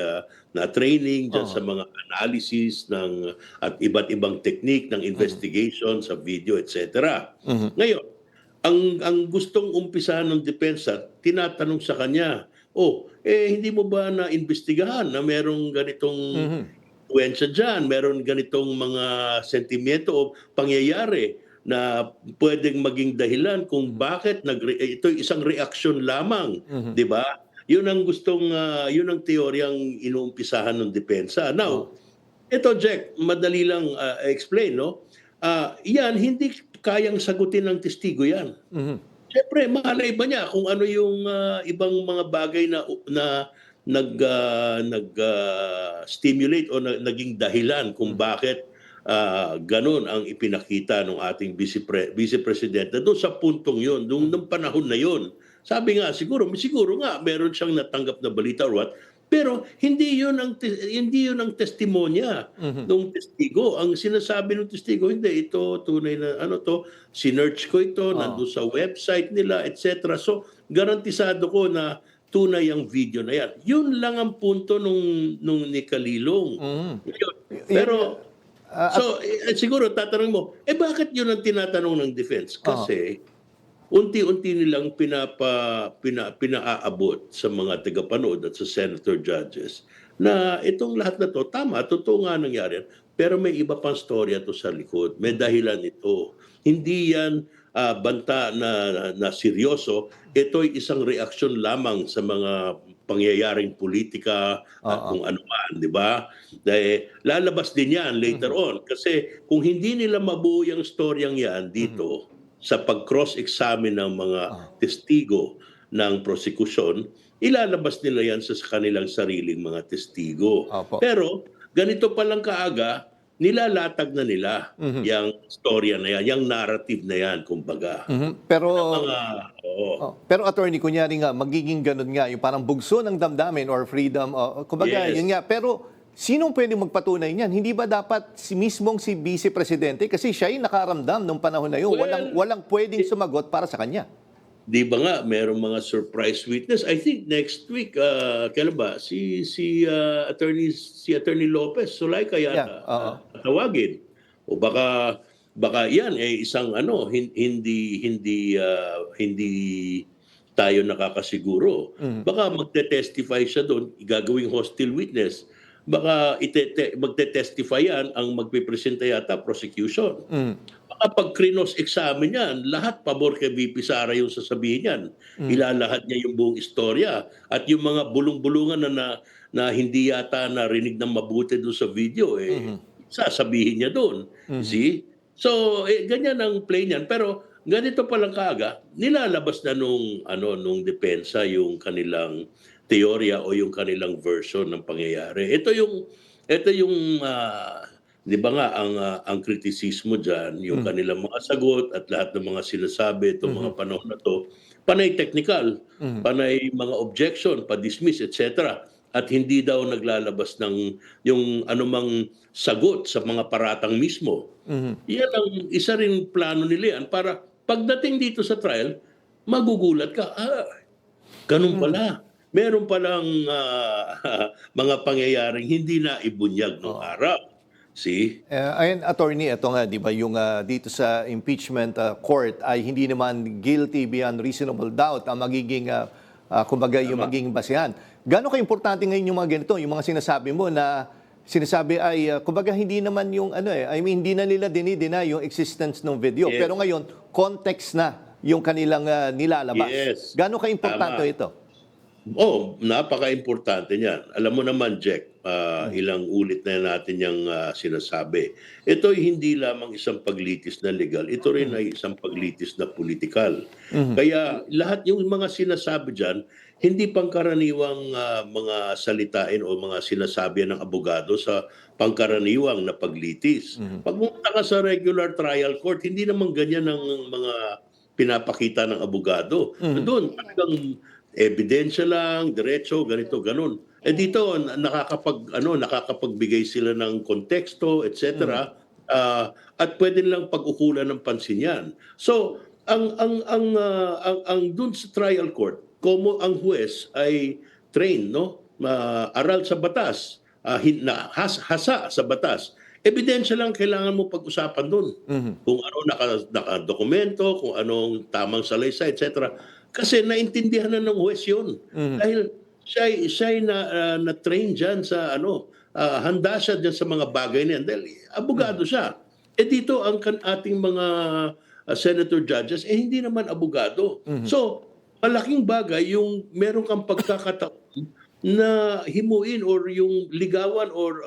na-training dyan sa mga analysis at iba't ibang technique ng investigation sa video, etc. Ngayon, ang gustong umpisahan ng depensa, tinatanong sa kanya, hindi mo ba na-investigahan na merong ganitong influensya dyan, meron ganitong mga sentimento o pangyayari na pwedeng maging dahilan kung bakit ito isang reaksyon lamang, 'di ba? Yun ang yun ang teoryang inuumpisahan ng depensa. Now, ito Jack, madali lang explain, no? Yan hindi kayang sagutin ng testigo yan. Siyempre, malay ba niya kung ano yung ibang mga bagay na nag-stimulate o naging dahilan kung bakit ganun ang ipinakita ng ating Vice Presidente doon sa puntong yun, doon ng panahon na yun. Sabi nga, siguro nga meron siyang natanggap na balita or what, pero hindi yun ang testimonya ng testigo. Ang sinasabi ng testigo, hindi, ito tunay na sinearch ko ito, nandun sa website nila, etc. So, garantisado ko na tunay ang video na yan. Yun lang ang punto nung ni Kalilong. Pero, siguro tatanong mo, bakit yun ang tinatanong ng defense? Kasi, unti-unti nilang pinaaabot sa mga tagapanood at sa senator judges na itong lahat na to, tama, totoo nga nangyari yan, pero may iba pang storya to sa likod. May dahilan ito. Hindi yan banta na seryoso. Ito'y isang reaksyon lamang sa mga pangyayaring politika at kung ano man, di ba? Dahil lalabas din yan later on. Kasi kung hindi nila mabuo yung storyang yan dito, sa pag-cross-examine ng mga testigo ng prosekusyon, ilalabas nila yan sa kanilang sariling mga testigo. Pero ganito pa lang kaaga, nilalatag na nila yung storya na yan, yung narrative na yan, kumbaga. Pero attorney, kunyari nga, magiging ganun nga, yung parang bugso ng damdamin or freedom, kumbaga, yun nga. Pero sinong pwedeng magpatunay niyan? Hindi ba dapat mismong si Vice Presidente? Kasi siya ay nakaramdam nung panahon na yun. Walang pwedeng sumagot para sa kanya. Di ba nga, merong mga surprise witness. I think next week, kailan ba? Si Attorney Lopez, Solay kaya tawagin. O baka yan isang hindi tayo nakakasiguro. Baka magte-testify siya doon, gagawing hostile witness. Baka magte-testify yan ang magpipresenta yata prosecution. Baka pag krinos-examine yan, lahat pabor kay VP Sara yung sasabihin yan. Ilalahat niya yung buong istorya. At yung mga bulong-bulungan na hindi yata narinig ng mabuti doon sa video, sasabihin niya doon. See? So, ganyan ang play niyan. Pero ganito palang kaaga, nilalabas na nung depensa yung kanilang teorya o yung kanilang version ng pangyayari. Ito yung Ito yung, di ba nga, ang kritisismo dyan, yung kanilang mga sagot at lahat ng mga sinasabi itong mga panahon na to, panay technical, panay mga objection, pa-dismiss, etc. At hindi daw naglalabas ng yung anumang sagot sa mga paratang mismo. Yan ang isa rin plano nila yan para pagdating dito sa trial, magugulat ka, ganun pala. Meron palang mga pangyayaring hindi na ibunyag noong araw. See? Ayan, attorney, ito nga, di ba, yung dito sa impeachment court ay hindi naman guilty beyond reasonable doubt ang magiging, kumbaga, yung magiging basehan. Gano'n ka-importante ngayon yung mga ganito, yung mga sinasabi mo na sinasabi ay, kumbaga, hindi naman yung, I mean, hindi na nila dinideny yung existence ng video. Yes. Pero ngayon, context na yung kanilang nilalabas. Yes. Gano'n ka-importante ito? Napaka-importante niyan. Alam mo naman, Jack, ilang ulit na natin yung sinasabi. Ito ay hindi lamang isang paglitis na legal, ito rin ay isang paglitis na politikal. Kaya lahat yung mga sinasabi dyan, hindi pangkaraniwang mga salitain o mga sinasabi ng abogado sa pangkaraniwang na paglitis. Pag pumunta ka sa regular trial court, hindi naman ganyan ang mga pinapakita ng abogado. Doon, talagang ebidensya lang, diretso, ganito, ganun. Dito nakakapagbigay sila ng konteksto, etc. At pwede lang pag-ukulan ng pansin 'yan. So, ang dun sa trial court, como ang huwes ay trained, no? Aral sa batas, hasa sa batas. Ebidensya lang kailangan mo pag-usapan doon. Kung ano nakadokumento, kung anong tamang salaysay, etc. Kasi naintindihan na ng huwes yun. Dahil siya na-train dyan sa handa siya dyan sa mga bagay na yan. Dahil abogado siya. Dito ang ating mga senator judges, hindi naman abogado. So, malaking bagay yung meron kang pagkakataon na himuin or yung ligawan or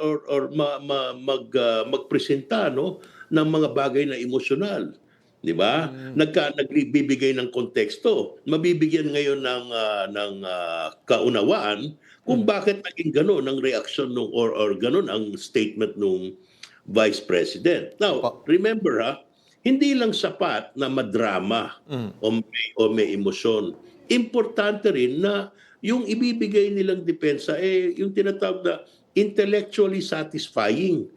magpresenta ng mga bagay na emosyonal. Di ba? Nagbibigay ng konteksto. Mabibigyan ngayon ng kaunawaan kung bakit naging gano'n ang reaksyon or gano'n ang statement ng Vice President. Now, remember hindi lang sapat na madrama o may emosyon. Importante rin na yung ibibigay nilang depensa yung tinatawag na intellectually satisfying.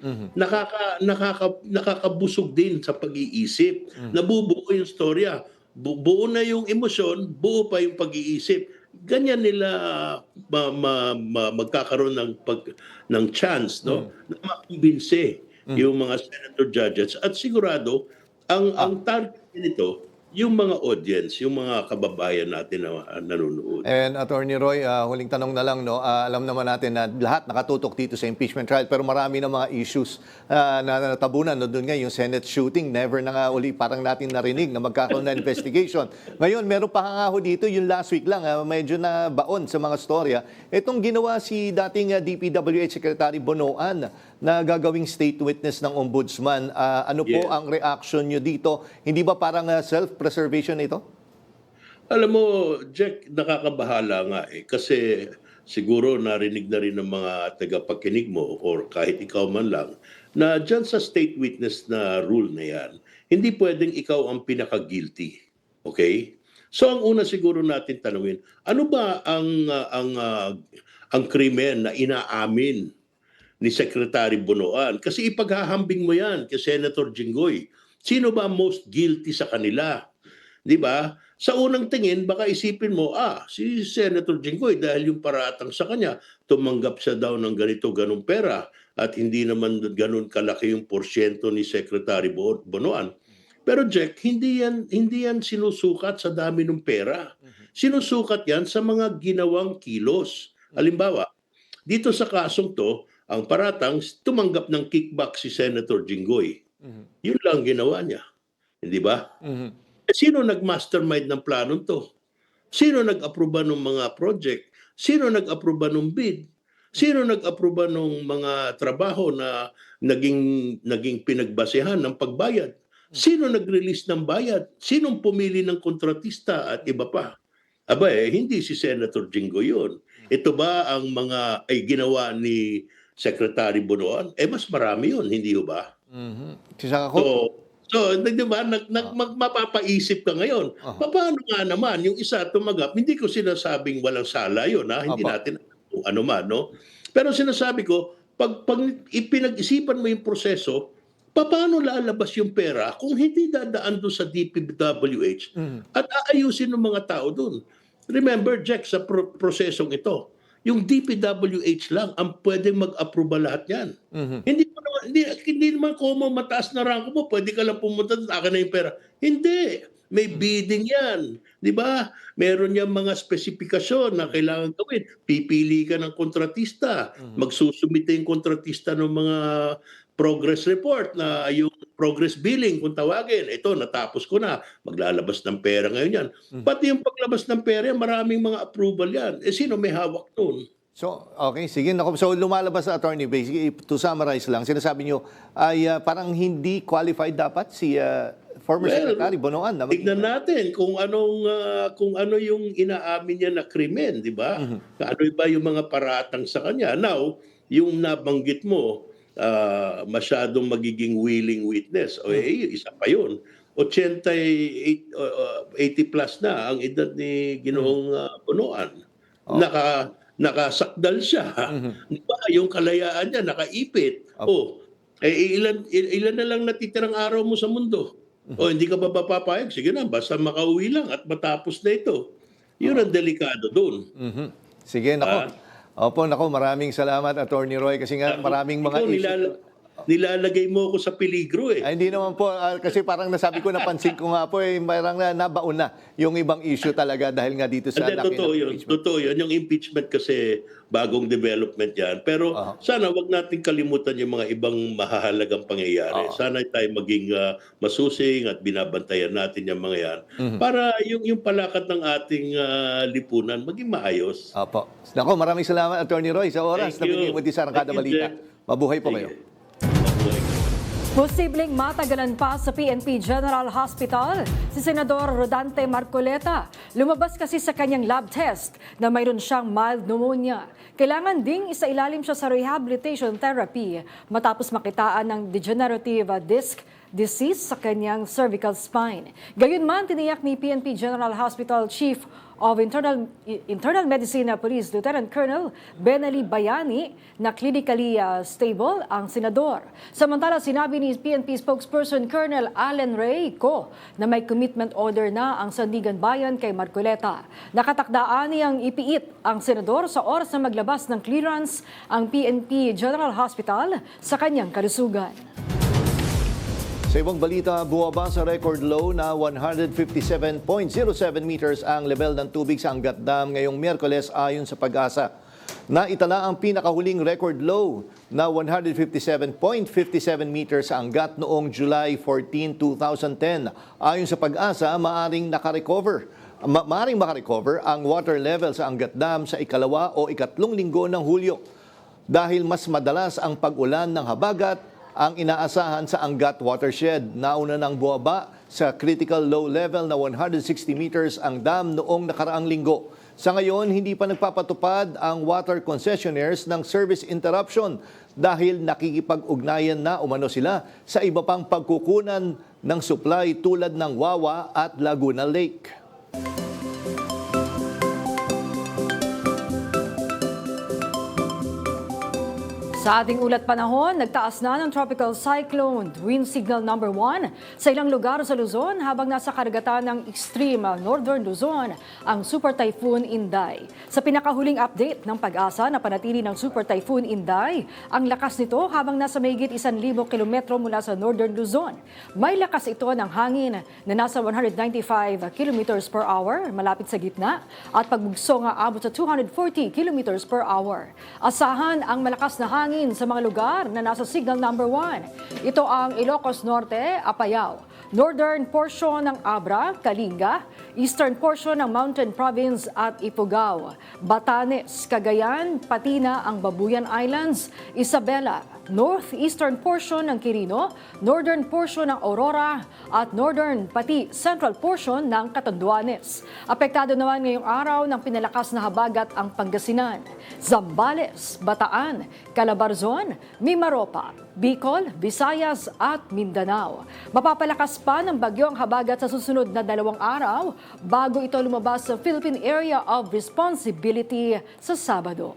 Nakakabusog din sa pag-iisip. Nabubuo yung storya. Buo na yung emosyon, buo pa yung pag-iisip. Ganyan nila magkakaroon ng chance na makumbinse yung mga senator judges. At sigurado, ang target nito, yung mga audience, yung mga kababayan natin na nanonood. And Attorney Roy, huling tanong na lang, alam naman natin na lahat nakatutok dito sa impeachment trial, pero marami na mga issues na natabunan. Doon nga yung Senate shooting, never na nga uli parang natin narinig na magkakaroon na investigation. Ngayon, meron pa nga ho dito, yung last week lang, medyo na baon sa mga storya. Itong ginawa si dating DPWH Secretary Bonoan na gagawing state witness ng ombudsman. Ano po ang reaction nyo dito? Hindi ba parang self-preservation ito? Alam mo, Jack, nakakabahala nga kasi siguro narinig na rin ng mga tagapakinig mo or kahit ikaw man lang na dyan sa state witness na rule na yan, hindi pwedeng ikaw ang pinaka-guilty. Okay? So ang una siguro natin tanungin, ano ba ang krimen na inaamin ni Secretary Bonoan? Kasi ipaghahambing mo yan kay Senator Jinggoy. Sino ba most guilty sa kanila? Di ba? Sa unang tingin, baka isipin mo, si Senator Jinggoy dahil yung paratang sa kanya, tumanggap siya daw ng ganong pera at hindi naman ganon kalaki yung porsyento ni Secretary Bonoan. Pero Jack, hindi yan sinusukat sa dami ng pera. Sinusukat yan sa mga ginawang kilos. Halimbawa, dito sa kasong to, ang paratang tumanggap ng kickback si Senator Jinggoy. Yun lang ginawa niya. Hindi ba? Sino nag-mastermind ng planong to? Sino nag-aproba ng mga project? Sino nag-aproba ng bid? Sino nag-aproba ng mga trabaho na naging pinagbasehan ng pagbayad? Sino nag-release ng bayad? Sinong pumili ng kontratista at iba pa? Hindi si Senator Jinggoy yun. Ito ba ang mga ay ginawa ni Secretary Bonoan, mas marami yun, hindi ba? Kaya ako, So, di ba, mapapaisip ka ngayon, paano nga naman yung isa tumagap, hindi ko sinasabing walang sala yun, hindi natin kung ano man, no? Pero sinasabi ko, pag ipinag-isipan mo yung proseso, paano lalabas yung pera kung hindi dadaan doon sa DPWH at aayusin ng mga tao doon? Remember, Jack, sa prosesong ito, yung DPWH lang ang pwedeng mag-aproba lahat yan. Hindi naman kung mataas na rango mo, pwede ka lang pumunta doon, akin na yung pera. Hindi. May bidding yan. Di ba? Meron yung mga spesifikasyon na kailangan gawin. Pipili ka ng kontratista. Magsusumite yung kontratista ng mga progress report na yung progress billing kung tawagin. Ito, natapos ko na. Maglalabas ng pera ngayon yan. Pati yung paglabas ng pera, maraming mga approval yan. Sino may hawak nun? So, okay, sige. So, lumalabas na, attorney, basically, to summarize lang, sinasabi nyo ay parang hindi qualified dapat si former Secretary Bonoan. Tignan natin kung ano yung inaamin niya na krimen, di ba? Ano ba yung mga paratang sa kanya? Now, yung nabanggit mo, masyadong magiging willing witness. Isa pa yun. 80 plus na ang edad ni Ginoong Bonoan. Nakasakdal siya. Diba? Yung kalayaan niya, nakaipit. Ilan na lang natitirang araw mo sa mundo? Hindi ka ba papapayag? Sige na, basta makauwi lang at matapos na ito. Yun ang delikado doon. Sige, nako, maraming salamat, Attorney Roy, kasi nga maraming mga issue. Nilalagay mo ako sa peligro eh. Ay, hindi naman po, kasi parang nasabi ko, napansin ko nga po, parang nabaon na yung ibang issue talaga dahil nga dito sa laki ng impeachment. Totoo yun. Yung impeachment kasi bagong development yan. Pero sana wag natin kalimutan yung mga ibang mahahalagang pangyayari. Sana tayo maging masusing at binabantayan natin yung mga yan para yung palakad ng ating lipunan maging maayos. Opo. Nako, maraming salamat, Attorney Roy, sa oras na bigay mo din sa Arangkada Balita. Mabuhay po kayo. Posibleng matagalan pa sa PNP General Hospital si Senador Rodante Marcoleta. Lumabas kasi sa kanyang lab test na mayroon siyang mild pneumonia. Kailangan ding isailalim siya sa rehabilitation therapy matapos makitaan ng degenerative disc disease sa kanyang cervical spine. Gayunman, tiniyak ni PNP General Hospital Chief of Internal Medicine Police Lieutenant Colonel Benali Bayani na clinically stable ang senador. Samantala, sinabi ni PNP spokesperson Colonel Allen Reyco na may commitment order na ang Sandigan Bayan kay Marcoleta. Nakatakdaan niyang ipiit ang senador sa oras na maglabas ng clearance ang PNP General Hospital sa kanyang kalusugan. Sa ibang balita, buwaba sa record low na 157.07 meters ang level ng tubig sa Angat Dam ngayong Miyerkules ayon sa Pag-asa. Naitala ang pinakahuling record low na 157.57 meters sa Angat noong July 14, 2010. Ayon sa Pag-asa, maaring makarecover ang water level sa Angat Dam sa ikalawa o ikatlong linggo ng Hulyo. Dahil mas madalas ang pag-ulan ng habagat, ang inaasahan sa Angat Watershed. Nauna nang buwaba sa critical low level na 160 meters ang dam noong nakaraang linggo. Sa ngayon, hindi pa nagpapatupad ang water concessionaires ng service interruption dahil nakikipag-ugnayan na umano sila sa iba pang pagkukunan ng supply tulad ng Wawa at Laguna Lake. Sa ating ulat panahon, nagtaas na ng tropical cyclone wind signal number 1 sa ilang lugar sa Luzon habang nasa karagatan ng extreme northern Luzon ang Super Typhoon Inday. Sa pinakahuling update ng Pag-asa na panatili ng Super Typhoon Inday, ang lakas nito habang nasa mahigit 1,000 kilometro mula sa northern Luzon. May lakas ito ng hangin na nasa 195 kilometers per hour malapit sa gitna at pagbugso nga abot sa 240 kilometers per hour. Asahan ang malakas na hangin sa mga lugar na nasa signal number 1. Ito ang Ilocos Norte, Apayao, northern portion ng Abra, Kalinga, eastern portion ng Mountain Province at Ifugao, Batanes, Cagayan, pati na ang Babuyan Islands, Isabela, northeastern portion ng Quirino, northern portion ng Aurora at northern pati central portion ng Catanduanes. Apektado naman ngayong araw ng pinalakas na habagat ang Pangasinan, Zambales, Bataan, Calabarzon, Mimaropa, Bicol, Visayas at Mindanao. Mapapalakas pa ng bagyo ang habagat sa susunod na 2 araw bago ito lumabas sa Philippine Area of Responsibility sa Sabado.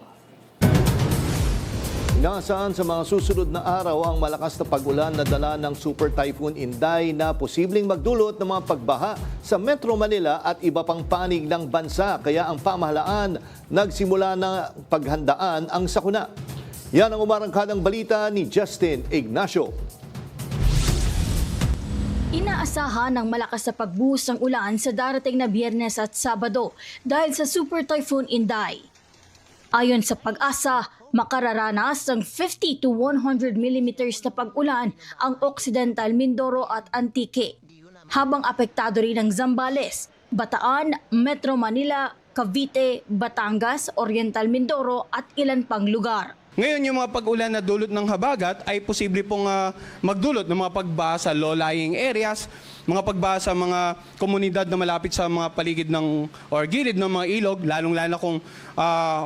Inaasahan sa mga susunod na araw ang malakas na pag-ulan na dala ng Super Typhoon Inday na posibleng magdulot ng mga pagbaha sa Metro Manila at iba pang panig ng bansa. Kaya ang pamahalaan nagsimula na paghandaan ang sakuna. Yan ang umarangkadang balita ni Justin Ignacio. Inaasahan ng malakas na pagbuhos ng ulan sa darating na Biyernes at Sabado dahil sa Super Typhoon Inday. Ayon sa Pag-asa, makararanas ng 50 to 100 millimeters na pag-ulan ang Occidental Mindoro at Antique, habang apektado rin ang Zambales, Bataan, Metro Manila, Cavite, Batangas, Oriental Mindoro at ilan pang lugar. Ngayon, yung mga pag-ulan na dulot ng habagat ay posible pong magdulot ng mga pagbaha sa low-lying areas, mga pagbaha sa mga komunidad na malapit sa mga paligid ng or gilid ng mga ilog, lalong-lalo kung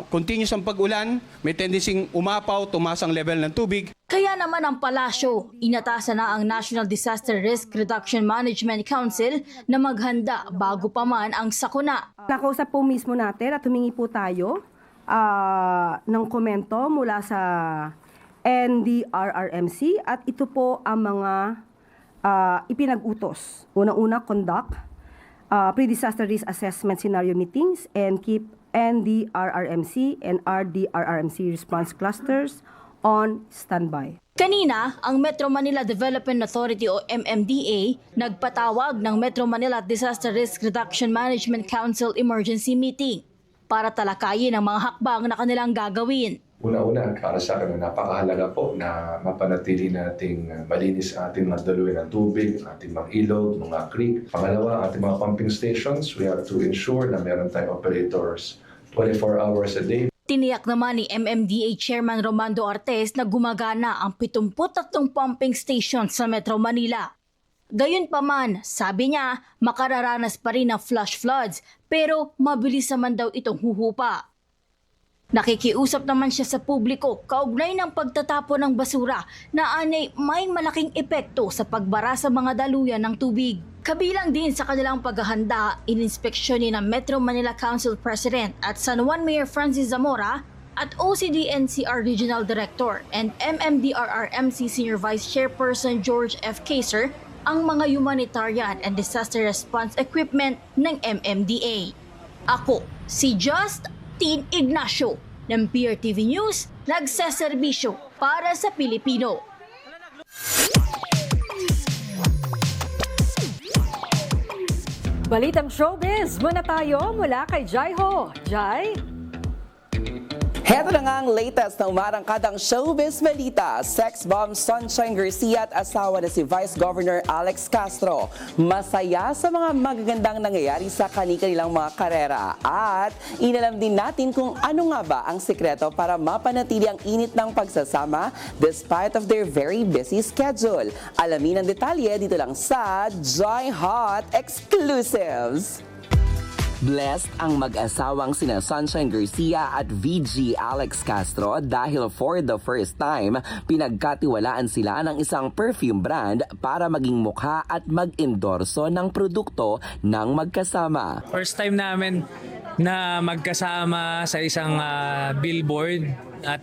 continuous ang pag-ulan, may tendency umapaw, tumaas ang level ng tubig. Kaya naman ang palasyo, inatasan na ang National Disaster Risk Reduction Management Council na maghanda bago pa man ang sakuna. Nakausap po mismo natin at humingi po tayo ng komento mula sa NDRRMC at ito po ang mga ipinag-utos. Unang-una, conduct pre-disaster risk assessment scenario meetings and keep NDRRMC and RDRRMC response clusters on standby. Kanina, ang Metro Manila Development Authority o MMDA nagpatawag ng Metro Manila Disaster Risk Reduction Management Council Emergency Meeting para talakayin ang mga hakbang na kanilang gagawin. Una-una, para sa akin, napakahalaga po na mapanatili nating malinis ang ating mga daluyan ng tubig, ating mga ilog, mga creek. Pangalawa, ating mga pumping stations, we have to ensure na meron tayong operators 24 hours a day. Tiniyak naman ni MMDA Chairman Romando Artes na gumagana ang 73 pumping stations sa Metro Manila. Gayunpaman, sabi niya, makararanas pa rin ng flash floods pero mabilis naman daw itong huhupa. Nakikiusap naman siya sa publiko kaugnay ng pagtatapon ng basura na anay may malaking epekto sa pagbara sa mga daluyan ng tubig. Kabilang din sa kanilang paghahanda, ininspeksyon ni ng Metro Manila Council President at San Juan Mayor Francis Zamora at OCD-NCR Regional Director and MMDRRMC Senior Vice Chairperson George F. Kaser ang mga humanitarian and disaster response equipment ng MMDA. Ako, si Justin Ignacio ng PRTV News, nagseserbisyo para sa Pilipino. Balitang showbiz, muna tayo mula kay Jai Ho. Jai? Heto na nga ang latest na umarangkadang showbiz balita. Sex bomb Sunshine Garcia at asawa na si Vice Governor Alex Castro. Masaya sa mga magagandang nangyayari sa kanilang mga karera. At inalam din natin kung ano nga ba ang sekreto para mapanatili ang init ng pagsasama despite of their very busy schedule. Alamin ang detalye dito lang sa Joy Hot Exclusives. Blessed ang mag-asawang sina Sunshine Garcia at VG Alex Castro dahil for the first time, pinagkatiwalaan sila ng isang perfume brand para maging mukha at mag-endorso ng produkto ng magkasama. First time namin na magkasama sa isang billboard at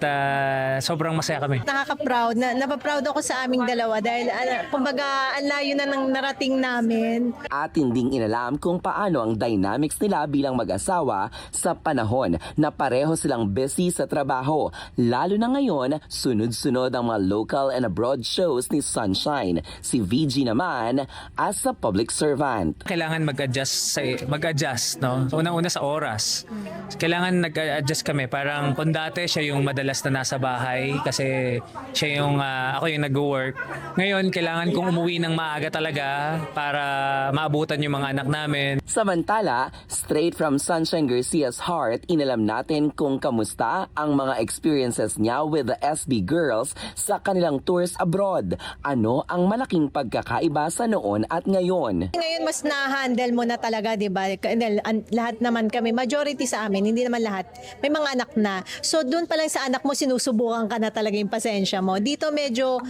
sobrang masaya kami. Nakaka-proud, napaproud ako sa aming dalawa dahil kumbaga ang layo na ng narating namin. At hinding inalam kung paano ang dynamics nila bilang mag-asawa sa panahon na pareho silang busy sa trabaho. Lalo na ngayon, sunod-sunod ang mga local and abroad shows ni Sunshine. Si VG naman as a public servant. Kailangan mag-adjust, no? Unang-una sa oras. Kailangan nag-adjust kami. Parang kung dati siya yung madalas na nasa bahay kasi siya yung, ako yung nag-work. Ngayon, kailangan kong umuwi ng maaga talaga para maabutan yung mga anak namin. Samantala, straight from Sunshine Garcia's heart, inalam natin kung kamusta ang mga experiences niya with the SB Girls sa kanilang tours abroad. Ano ang malaking pagkakaiba sa noon at ngayon? Ngayon mas na-handle mo na talaga, di ba? Lahat naman kami, majority sa amin, hindi naman lahat, may mga anak na. So doon pa lang sa anak mo, sinusubukan ka na talaga yung pasensya mo. Dito medyo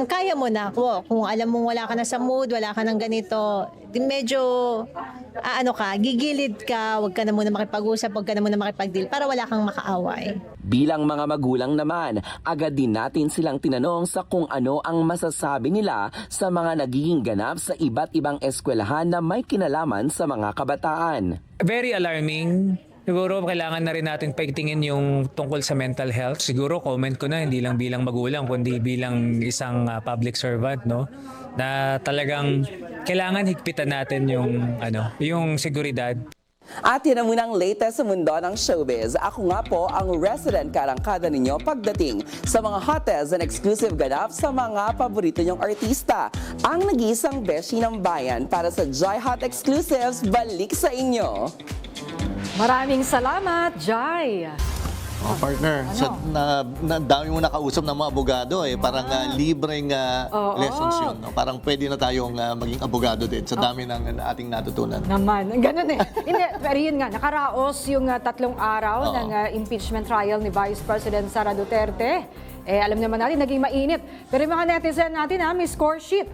kaya mo na. Kung alam mo wala ka na sa mood, wala ka ng ganito, medyo gigilid ka, wag ka na muna makipag-usap, wag ka na muna makipag-deal para wala kang makaaway. Bilang mga magulang naman, agad din natin silang tinanong sa kung ano ang masasabi nila sa mga nagiging ganap sa iba't ibang eskwelahan na may kinalaman sa mga kabataan. Very alarming. Siguro kailangan na rin natin paigtingin yung tungkol sa mental health. Siguro comment ko na hindi lang bilang magulang kundi bilang isang public servant, no? Na talagang kailangan higpitan natin yung seguridad. At yan ang munang latest sa mundo ng showbiz. Ako nga po ang resident karangkada ninyo pagdating sa mga hottest and exclusive ganap sa mga paborito nyong artista. Ang nag-iisang beshi ng bayan para sa Joy Hot Exclusives, balik sa inyo. Maraming salamat, Jai. Oh, partner, na dami mo nakausap ng mga abogado parang libreng lessons yun. No? Parang pwede na tayong maging abogado din sa dami ng ating natutunan. Naman, ganun eh. Hindi, pero yun nga, nakaraos yung 3 araw ng impeachment trial ni Vice President Sara Duterte. Alam naman natin, naging mainit. Pero yung mga netizen natin, may score sheet.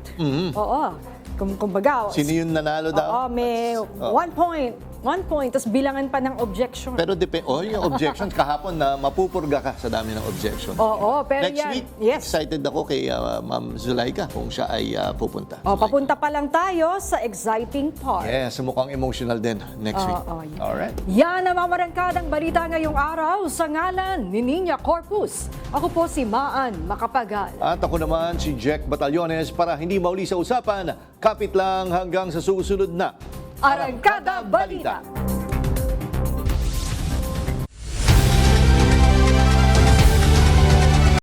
Oo. Kumbaga. Sino yung nanalo daw? Oo, may 1 point. 1 point, tapos bilangan pa ng objection. Pero yung objections kahapon na mapupurga ka sa dami ng objection. Oo, pero next week, excited ako kay Ma'am Zulaika kung siya ay pupunta. Papunta pa lang tayo sa exciting part. Yes, mukhang emotional din next week. Alright. Yan ang mamarangkadang balita ngayong araw sa ngalan ni Nina Corpus. Ako po si Maan Makapagal. At ako naman si Jack Batallones para hindi mauli sa usapan, kapit lang hanggang sa susunod na Arangkada Balita.